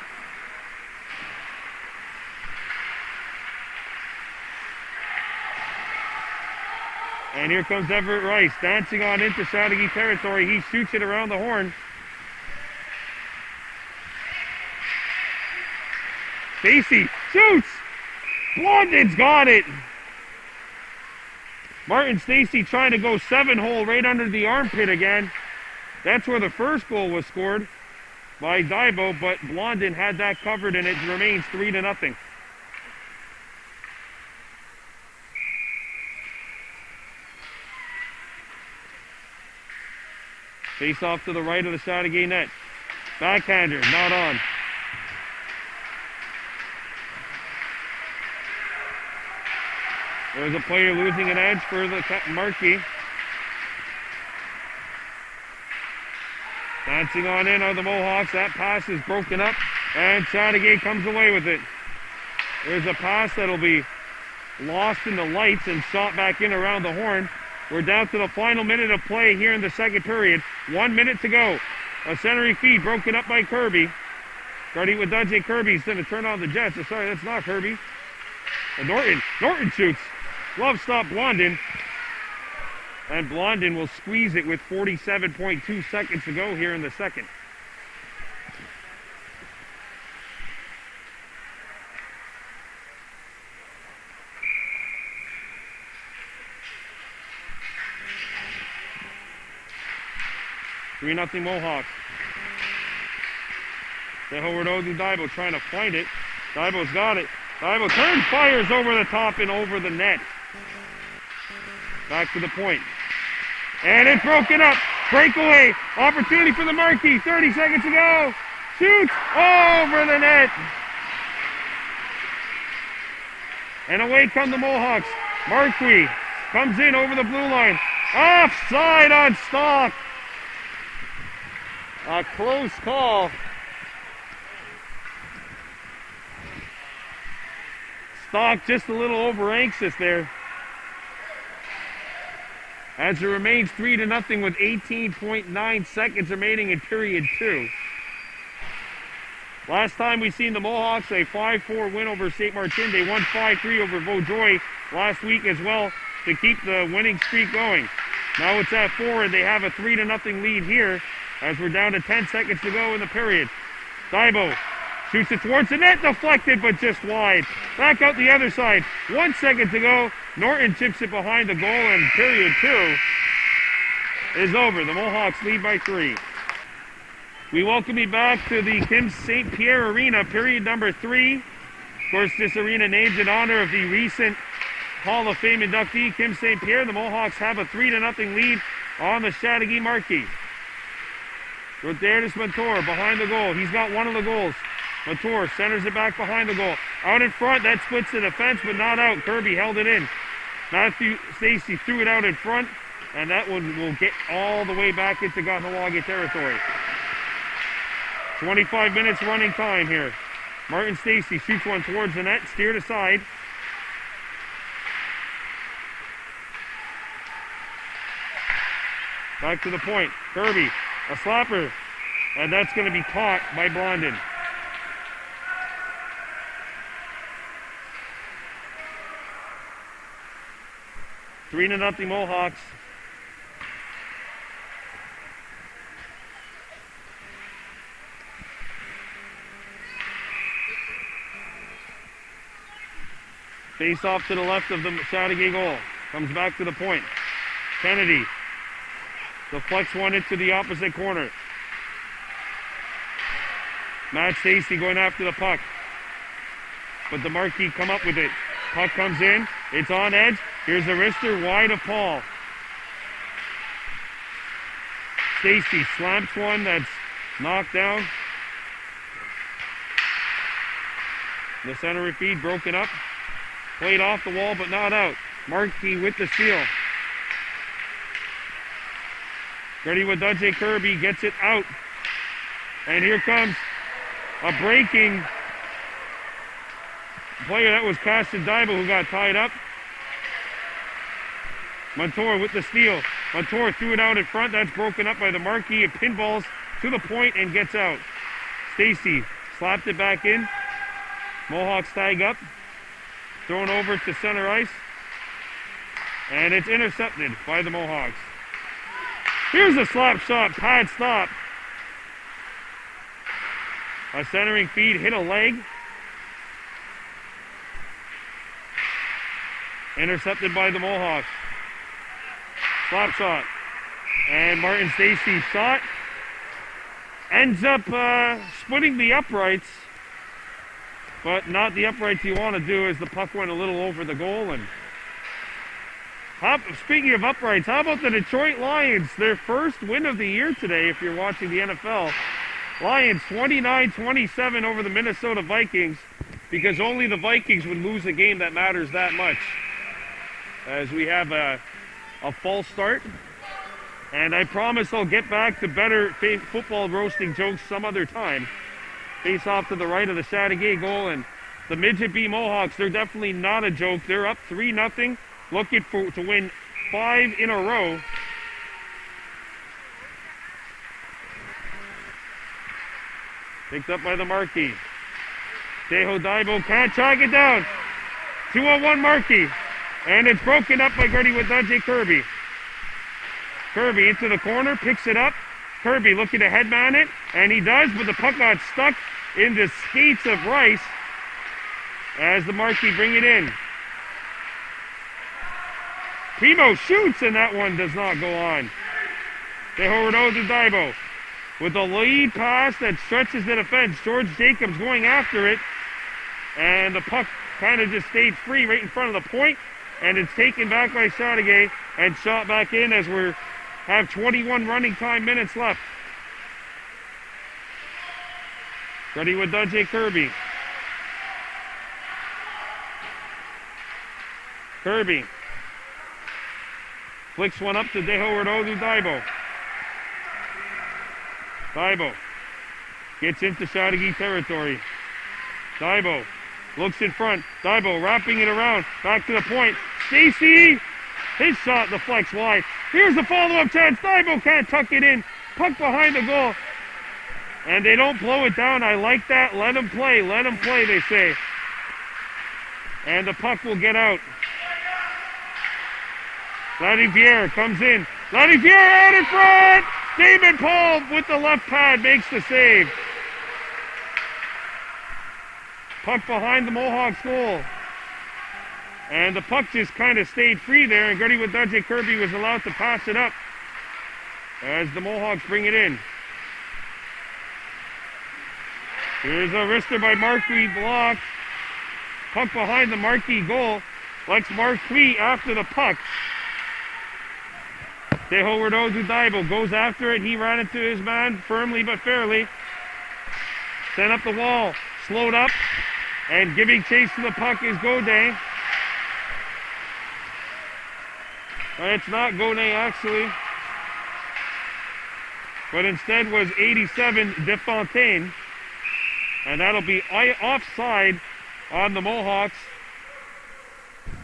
And here comes Everett Rice, dancing on into Chateauguay territory. He shoots it around the horn. Stacy shoots! Blondin's got it! Martin Stacy trying to go 7-hole right under the armpit again. That's where the first goal was scored by Daibo, but Blondin had that covered, and it remains 3-0. Face off to the right of the Chateauguay net. Backhander, not on. There's a player losing an edge for the Marquis. Dancing on in are the Mohawks. That pass is broken up, and Chateauguay comes away with it. There's a pass that'll be lost in the lights and shot back in around the horn. We're down to the final minute of play here in the second period. 1 minute to go. A centering feed broken up by Kirby. Starting with Dudjay Kirby. He's going to turn on the Jets. Sorry, that's not Kirby. And Norton shoots. Glove stop Blondin. And Blondin will squeeze it with 47.2 seconds to go here in the second. Nothing Mohawks. The Howard Odu Daibo trying to find it. Daibo's got it. Daibo turns, fires over the top and over the net. Back to the point. And it's broken up. Breakaway. Opportunity for the Marquis. 30 seconds to go. Shoots over the net. And away come the Mohawks. Marquis comes in over the blue line. Offside on Stock. A close call. Stock just a little over anxious there. As it remains 3-0 with 18.9 seconds remaining in period 2. Last time we seen the Mohawks a 5-4 win over St. Martin. They won 5-3 over Vaudreuil last week as well to keep the winning streak going. Now it's at 4 and they have a 3-0 lead here. As we're down to 10 seconds to go in the period. Daibo shoots it towards the net, deflected, but just wide. Back out the other side. 1 second to go. Norton chips it behind the goal, and period 2 is over. The Mohawks lead by 3. We welcome you back to the Kim St. Pierre Arena, period number 3. Of course, this arena named in honor of the recent Hall of Fame inductee, Kim St. Pierre. The Mohawks have a 3-0 lead on the Chateauguay Marquis. Rodernis Montour behind the goal. He's got one of the goals. Montour centers it back behind the goal. Out in front, that splits the defense, but not out. Kirby held it in. Matthew Stacy threw it out in front, and that one will get all the way back into Kahnawake territory. 25 minutes running time here. Martin Stacy shoots one towards the net, steered aside. Back to the point. Kirby. A slapper, and that's going to be caught by Blondin. Three to nothing Mohawks. Face off to the left of the Chateauguay goal. Comes back to the point. Kennedy. Deflects one into the opposite corner. Matt Stacey going after the puck. But the Marquis come up with it. Puck comes in. It's on edge. Here's a wrister wide of Paul. Stacey slams one that's knocked down. The center feed broken up. Played off the wall but not out. Marquis with the steal. Ready with Dudley Kirby, gets it out. And here comes a breaking player. That was Kahnawake who got tied up. Montour with the steal. Montour threw it out in front. That's broken up by the Marquis. It pinballs to the point and gets out. Stacey slapped it back in. Mohawks tag up. Thrown over to center ice. And it's intercepted by the Mohawks. Here's a slap shot, pad stop. A centering feed hit a leg. Intercepted by the Mohawks. Slap shot. And Martin Stacey's shot ends up splitting the uprights. But not the uprights you want to do, as the puck went a little over the goal. And speaking of uprights, how about the Detroit Lions? Their first win of the year today, if you're watching the NFL. Lions 29-27 over the Minnesota Vikings, because only the Vikings would lose a game that matters that much. As we have a false start. And I promise I'll get back to better football roasting jokes some other time. Face off to the right of the Chateauguay goal, and the Midget B Mohawks, they're definitely not a joke. They're up 3-0, looking to win 5 in a row. Picked up by the Marquis. Teho Daibo can't track it down. 2-on-1 Marquis. And it's broken up by Gertie with Dudley Kirby. Kirby into the corner, picks it up. Kirby looking to headman it, and he does, but the puck got stuck in the skates of Rice as the Marquis bring it in. Primo shoots, and that one does not go on. Teho Daibo with a lead pass that stretches the defense. George Jacobs going after it, and the puck kind of just stayed free right in front of the point, and it's taken back by Chateauguay and shot back in as we have 21 running time minutes left. Ready with Dudley Kirby. Kirby flicks one up to Teho Daibo. Daibo gets into Chateauguay territory. Daibo looks in front. Daibo wrapping it around. Back to the point. Stacey! His shot deflects wide. Here's the follow-up chance. Daibo can't tuck it in. Puck behind the goal. And they don't blow it down. I like that. Let him play. Let him play, they say. And the puck will get out. Lativiere comes in. Lativiere out in front! Damon Paul with the left pad makes the save. Puck behind the Mohawks goal. And the puck just kind of stayed free there, and Gertie with Dudley Kirby was allowed to pass it up as the Mohawks bring it in. Here's a wrister by Marquis, blocked. Puck behind the Marquis goal. Lex Marquis after the puck. Teho Daibo goes after it. He ran into his man firmly but fairly. Sent up the wall. Slowed up. And giving chase to the puck is Godet. It's not Godet actually. But instead was 87 Defontaine. And that'll be offside on the Mohawks.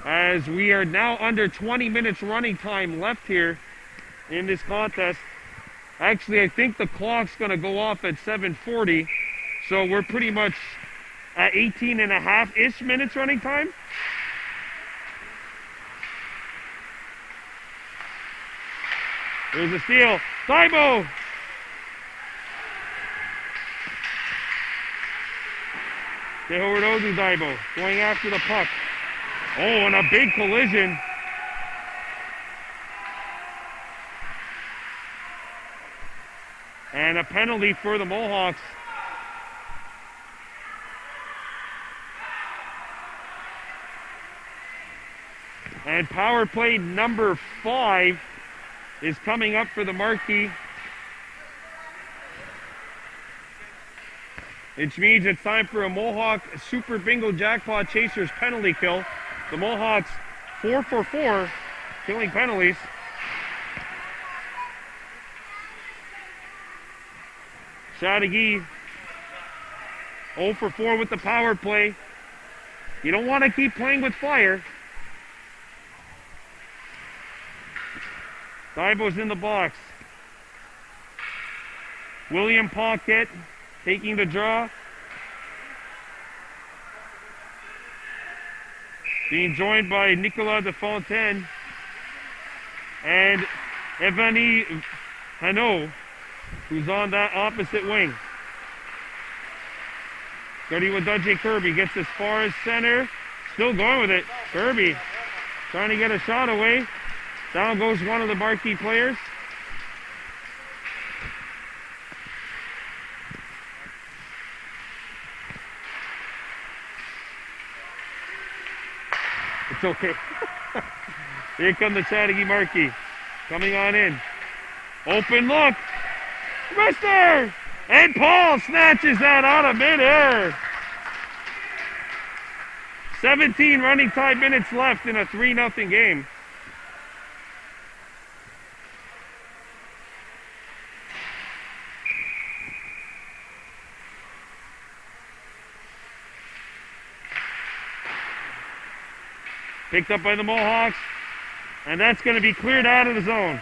As we are now under 20 minutes running time left here in this contest. Actually, I think the clock's going to go off at 7:40. So we're pretty much at 18 and a half-ish minutes running time. There's a steal. Daibo! Teho Daibo going after the puck. Oh, and a big collision. And a penalty for the Mohawks. And power play number 5 is coming up for the Marquis. Which means it's time for a Mohawk Super Bingo Jackpot Chasers penalty kill. The Mohawks 4 for 4 killing penalties. Chateauguay 0 for 4 with the power play. You don't want to keep playing with fire. Daibo's in the box. William Paquette taking the draw. Being joined by Nicolas de Fontaine and Evany Hanot, who's on that opposite wing. Starting with Dudjay Kirby, gets as far as center. Still going with it. Kirby trying to get a shot away. Down goes one of the Marquis players. It's okay. Here come the Chateauguay Marquis. Coming on in. Open look. Mister! And Paul snatches that out of midair. 17 running time minutes left in a 3-0 game. Picked up by the Mohawks, and that's going to be cleared out of the zone.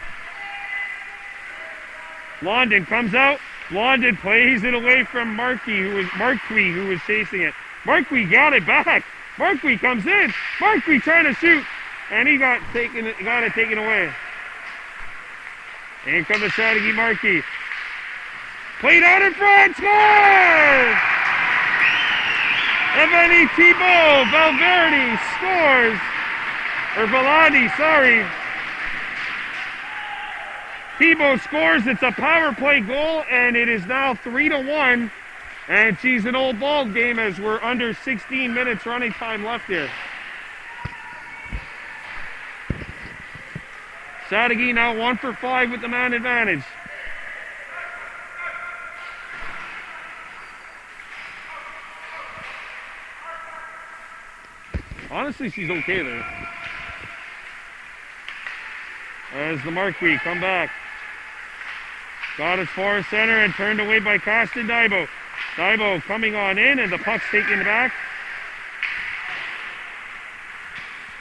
Blondin comes out. Blondin plays it away from Marquis, who was chasing it. Marquis got it back. Marquis comes in. Marquis trying to shoot, and he got it taken away. And here comes the Chateauguay Marquis. Played out in front. Score! Evany Thibault Valverde scores. Or Valadi, sorry. Thibault scores. It's a power play goal, and it is now 3-1. And she's an old ball game as we're under 16 minutes running time left here. Chateauguay now 1 for 5 with the man advantage. Honestly, she's okay there. As the Marquis come back. Got as far as center and turned away by Caston Daibo. Daibo coming on in, and the puck's taken back.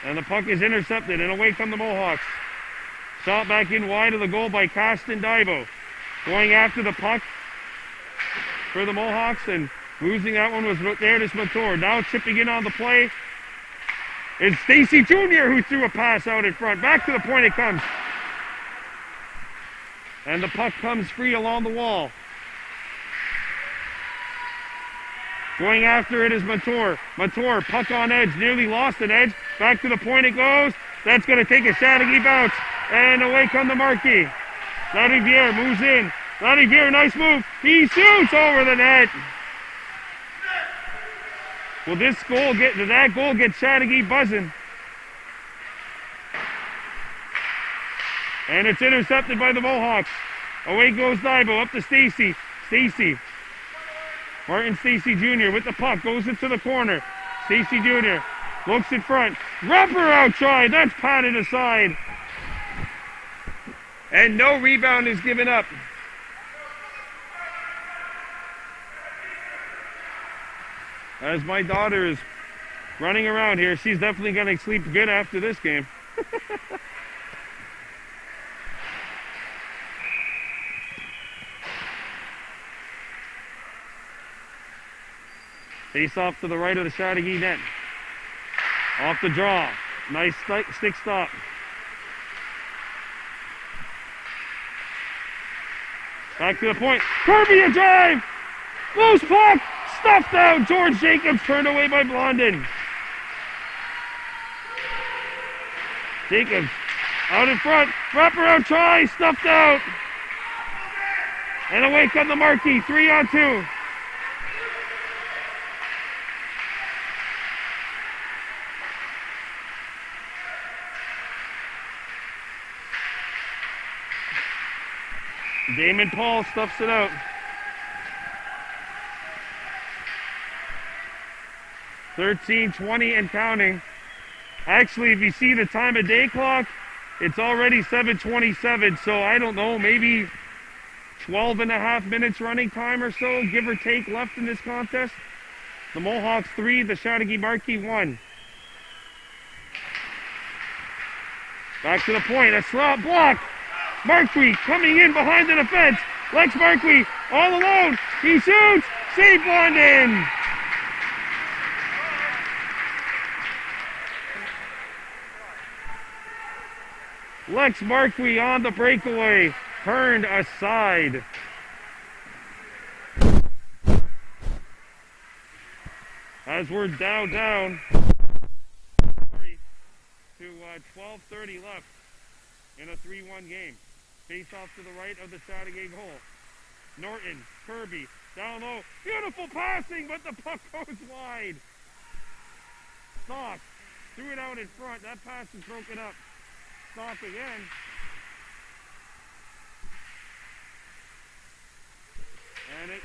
And the puck is intercepted, and away come the Mohawks. Shot back in wide of the goal by Caston Daibo. Going after the puck for the Mohawks, and losing that one was there to Smator. Now chipping in on the play is Stacy Jr., who threw a pass out in front. Back to the point it comes. And the puck comes free along the wall. Going after it is Mator. Mator, puck on edge, nearly lost an edge. Back to the point it goes. That's going to take a Chateauguay bounce. And away come the Marquis. Lariviere moves in. Lariviere, nice move. He shoots over the net. Will that goal get Chateauguay buzzing? And it's intercepted by the Mohawks. Away goes Daibo, up to Stacy. Stacy. Martin Stacy Jr. with the puck, goes into the corner. Stacy Jr. looks in front. Wrapper try, that's patted aside. And no rebound is given up. As my daughter is running around here, she's definitely going to sleep good after this game. Face off to the right of the Chateauguay net. Off the draw. Nice stick stop. Back to the point. Kirby a drive. Loose puck. Stuffed out. George Jacobs turned away by Blondin. Jacobs out in front. Wraparound try. Stuffed out. And away come the Marquis. 3-on-2. Damon Paul stuffs it out. 13:20 and counting. Actually, if you see the time of day clock, it's already 7:27, so I don't know, maybe 12 and a half minutes running time or so, give or take, left in this contest. The Mohawks 3, the Chateauguay Marquis 1. Back to the point, a slot block. Marquis coming in behind the defense. Lex Marquis all alone. He shoots. Save London. Lex Marquis on the breakaway. Turned aside. As we're down to 12:30 left in a 3-1 game. Face off to the right of the Chateauguay goal. Norton, Kirby, down low. Beautiful passing, but the puck goes wide. Stock threw it out in front. That pass is broken up. Stock again. And it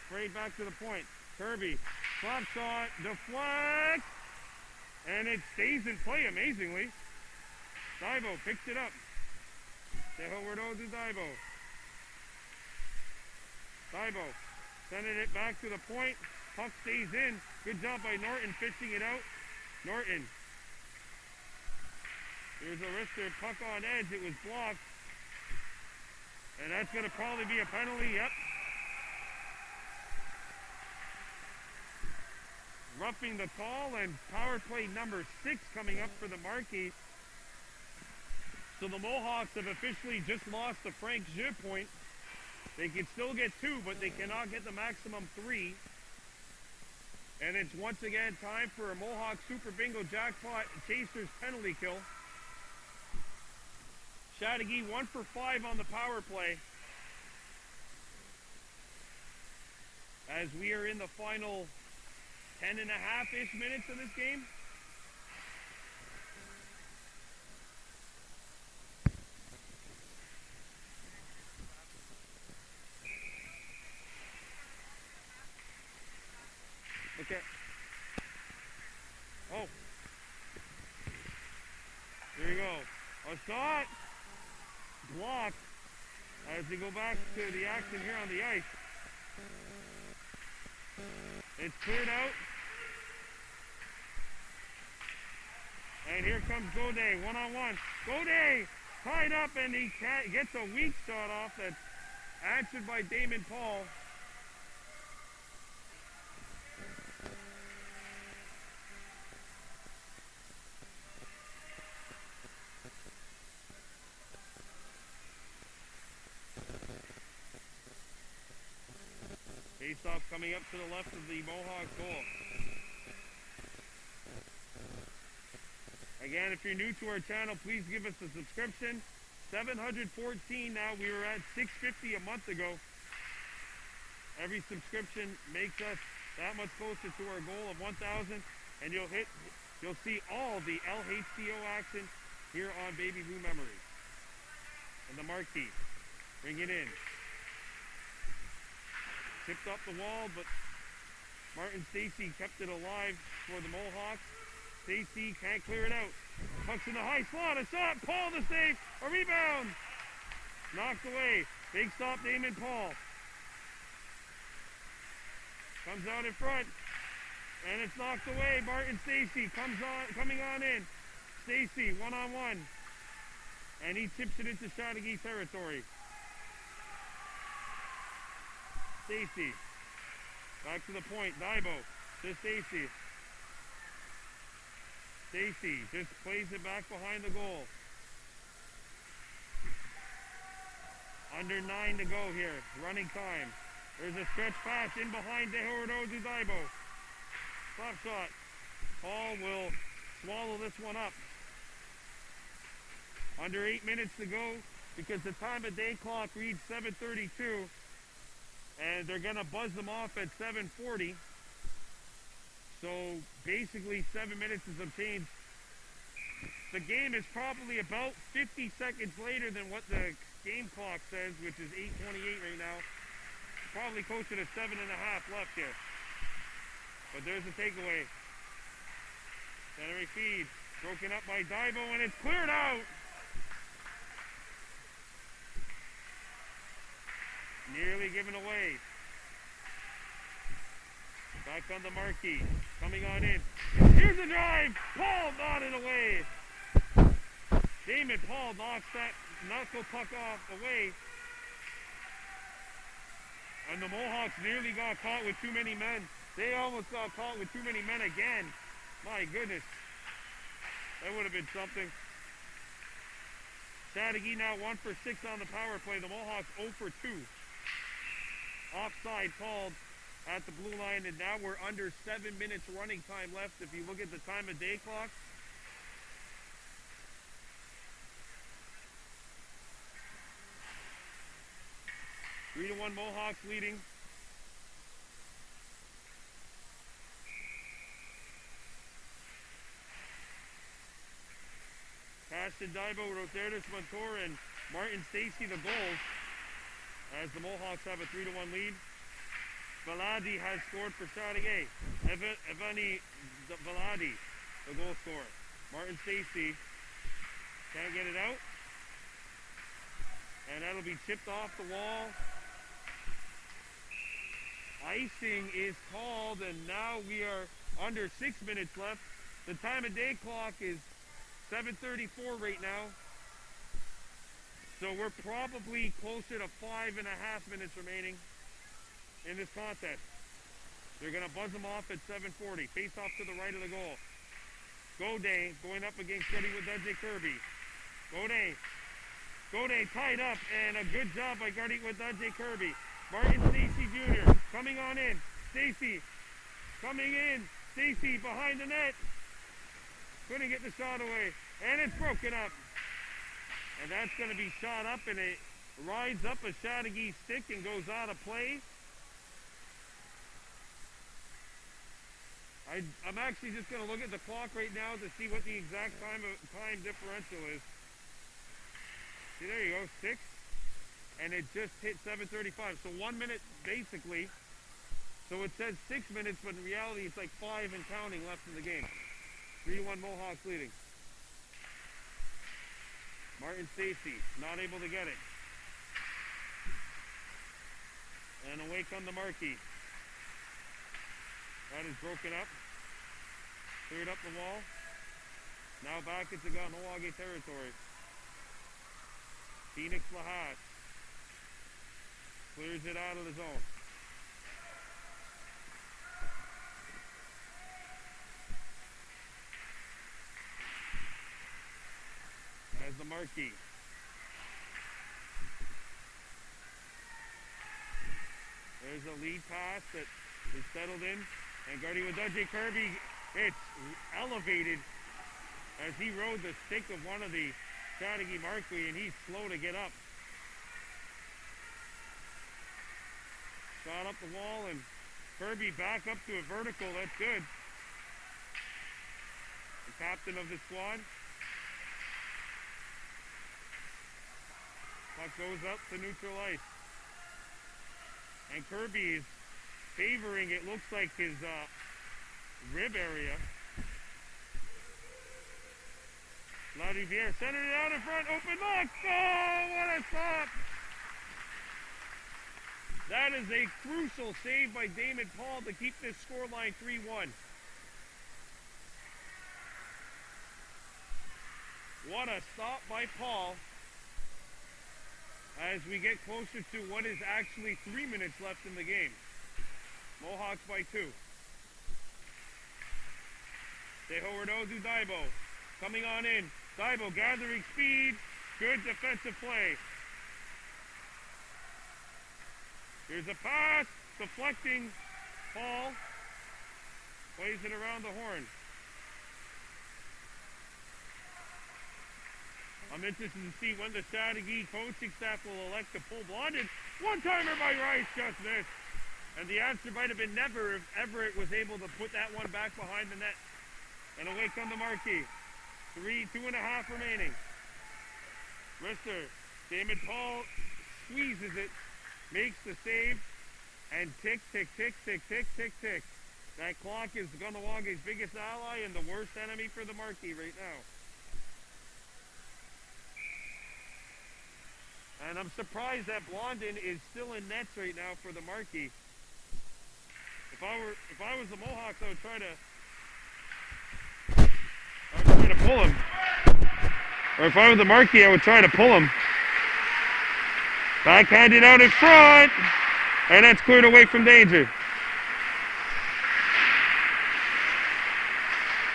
straight back to the point. Kirby, slap shot, deflect. And it stays in play amazingly. Divo picks it up. Tehowardo to Divo. Divo sending it back to the point. Puck stays in. Good job by Norton fishing it out. Norton. Here's a wrister. Puck on edge. It was blocked. And that's going to probably be a penalty. Yep. Roughing the call, and power play number 6 coming up for the Marquis. So the Mohawks have officially just lost the Frank Jeu point. They can still get 2, but they cannot get the maximum 3. And it's once again time for a Mohawk Super Bingo Jackpot Chasers penalty kill. Chateauguay 1 for 5 on the power play. As we are in the final 10.5-ish minutes of this game. Okay. Oh. There you go. A shot. Blocked. As they go back to the action here on the ice. It's cleared out. And here comes Godet, 1-on-1. Godet tied up, and he gets a weak shot off that's answered by Damon Paul. Face-off coming up to the left of the Mohawk goal. Again, if you're new to our channel, please give us a subscription. 714 now. We were at 650 a month ago. Every subscription makes us that much closer to our goal of 1,000, and you'll see all the LHTO action here on Baby Blue Memories. And the Marquis, bring it in. Tipped up the wall, but Martin Stacy kept it alive for the Mohawks. Stacy can't clear it out. Pucks in the high slot, a shot, Paul the save, a rebound. Knocked away, big stop Damon Paul. Comes out in front, and it's knocked away. Martin Stacy coming on in. Stacy, 1-on-1. And he tips it into Chateauguay territory. Stacy, back to the point, Divo to Stacy. Stacy just plays it back behind the goal. Under 9 to go here, running time. There's a stretch pass in behind Tehowardo to Divo. Slap shot. Paul will swallow this one up. Under 8 minutes to go because the time of day clock reads 7:32 and they're going to buzz them off at 7:40. So basically 7 minutes is obtained. The game is probably about 50 seconds later than what the game clock says, which is 8:28 right now. Probably closer to 7.5 left here. But there's the takeaway. Kahnawake feed broken up by Divo and it's cleared out. Nearly given away. Back on the Marquis. Coming on in. Here's the drive. Paul nodded away. Damon Paul knocks that knuckle puck off away. And the Mohawks nearly got caught with too many men. They almost got caught with too many men again. My goodness. That would have been something. Chateauguay now 1 for 6 on the power play. The Mohawks 0 for 2. Offside called at the blue line, and now we're under 7 minutes running time left if you look at the time of day clock. Three to 1 Mohawks leading. Ashton Dibo, Rotertus Montour, and Martin Stacy the goals as the Mohawks have a 3 to 1 lead. Valadi has scored for Chateauguay. Evani Valadi, the goal scorer. Martin Stacy can't get it out. And that'll be chipped off the wall. Icing is called, and now we are under 6 minutes left. The time of day clock is 7:34 right now. So we're probably closer to 5.5 minutes remaining in this contest. They're going to buzz them off at 7:40. Face off to the right of the goal. Gaudet going up against Getty with Kirby. Gaudet tied up, and a good job by Gardy with Kirby. Martin Stacy Jr. coming on in. Stacy coming in. Stacy behind the net. Couldn't get the shot away. And it's broken up. And that's going to be shot up, and it rides up a Chateauguay stick and goes out of play. I'm actually just going to look at the clock right now to see what the exact time differential is. See, there you go, 6. And it just hit 7:35. So 1 minute, basically. So it says 6 minutes, but in reality, it's like 5 and counting left in the game. 3 to 1 Mohawks leading. Martin Stacy, not able to get it. And away come the Marquis. That is broken up. Cleared up the wall. Now back into Kahnawake territory. Phoenix Lahash clears it out of the zone. As the Marquis. There's a lead pass that is settled in. And Gardy with Kirby, it's elevated as he rode the stick of one of the Chateauguay Marquis, and he's slow to get up. Shot up the wall, and Kirby back up to a vertical. That's good. The captain of the squad. Puck goes up to neutral ice. And Kirby is favoring, it looks like, his rib area. Lariviere centered it out in front, open look! Oh, what a stop! That is a crucial save by Damon Paul to keep this scoreline 3-1. What a stop by Paul as we get closer to what is actually 3 minutes left in the game. Mohawks by 2. Tehoradozu Dibo coming on in. Dibo gathering speed. Good defensive play. Here's a pass. Deflecting. Paul plays it around the horn. I'm interested to see when the Chateauguay coaching staff will elect to pull Blondin. One-timer by Rice, just missed. And the answer might have been never if Everett was able to put that one back behind the net. And away come the Marquis. 2.5 remaining. Wrister, Damon Paul squeezes it, makes the save, and tick, tick, tick, tick, tick, tick, tick. That clock is Kahnawak's biggest ally and the worst enemy for the Marquis right now. And I'm surprised that Blondin is still in nets right now for the Marquis. If I was the Mohawks, I would try to pull him. Or if I was the Marquis, I would try to pull him. Backhanded out in front, and that's cleared away from danger.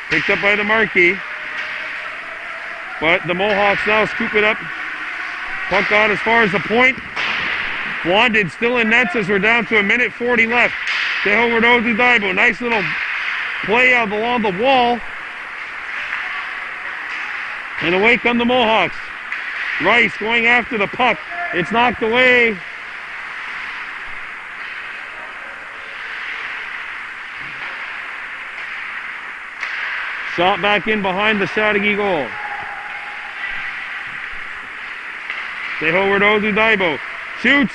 Picked up by the Marquis, but the Mohawks now scoop it up. Puck out as far as the point. Blondin still in nets as we're down to 1:40 left. Tehoward Odudaibo, nice little play out along the wall. And away come the Mohawks. Rice going after the puck. It's knocked away. Shot back in behind the Chateauguay goal. Tehoward Odudaibo shoots.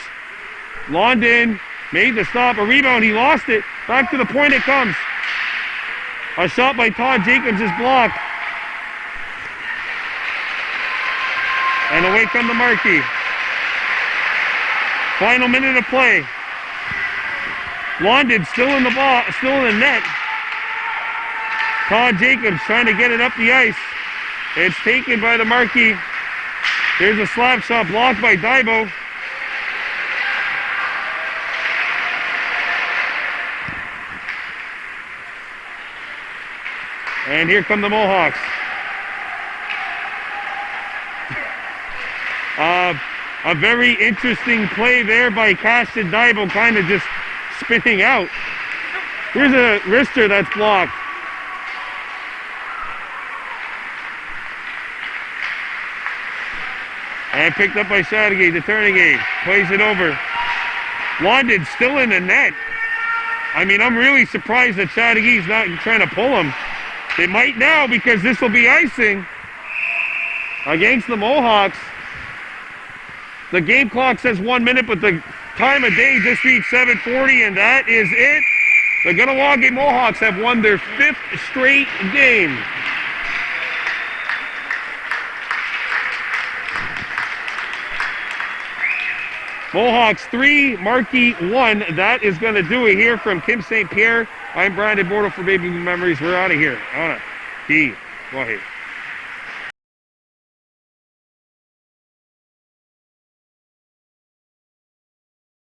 Blondin made the stop. A rebound. He lost it. Back to the point it comes. A shot by Todd Jacobs is blocked. And away come the Marquis. Final minute of play. Blondin still in the ball, still in the net. Todd Jacobs trying to get it up the ice. It's taken by the Marquis. Here's a slap shot blocked by Daibo. And here come the Mohawks. A very interesting play there by Caston Daibo, kind of just spinning out. Here's a wrister that's blocked. And picked up by Chateauguay, the Turnigay, plays it over. Blondin still in the net. I mean, I'm really surprised that Chateauguay's not trying to pull him. They might now because this will be icing against the Mohawks. The game clock says 1 minute, but the time of day just reached 7:40, and that is it. The Kahnawake Mohawks have won their 5th straight game. Mohawks 3, Marquis 1. That is going to do it here from Kim St. Pierre. I'm Brandon Bordeaux for Baby Memories. We're out of here. Go ahead.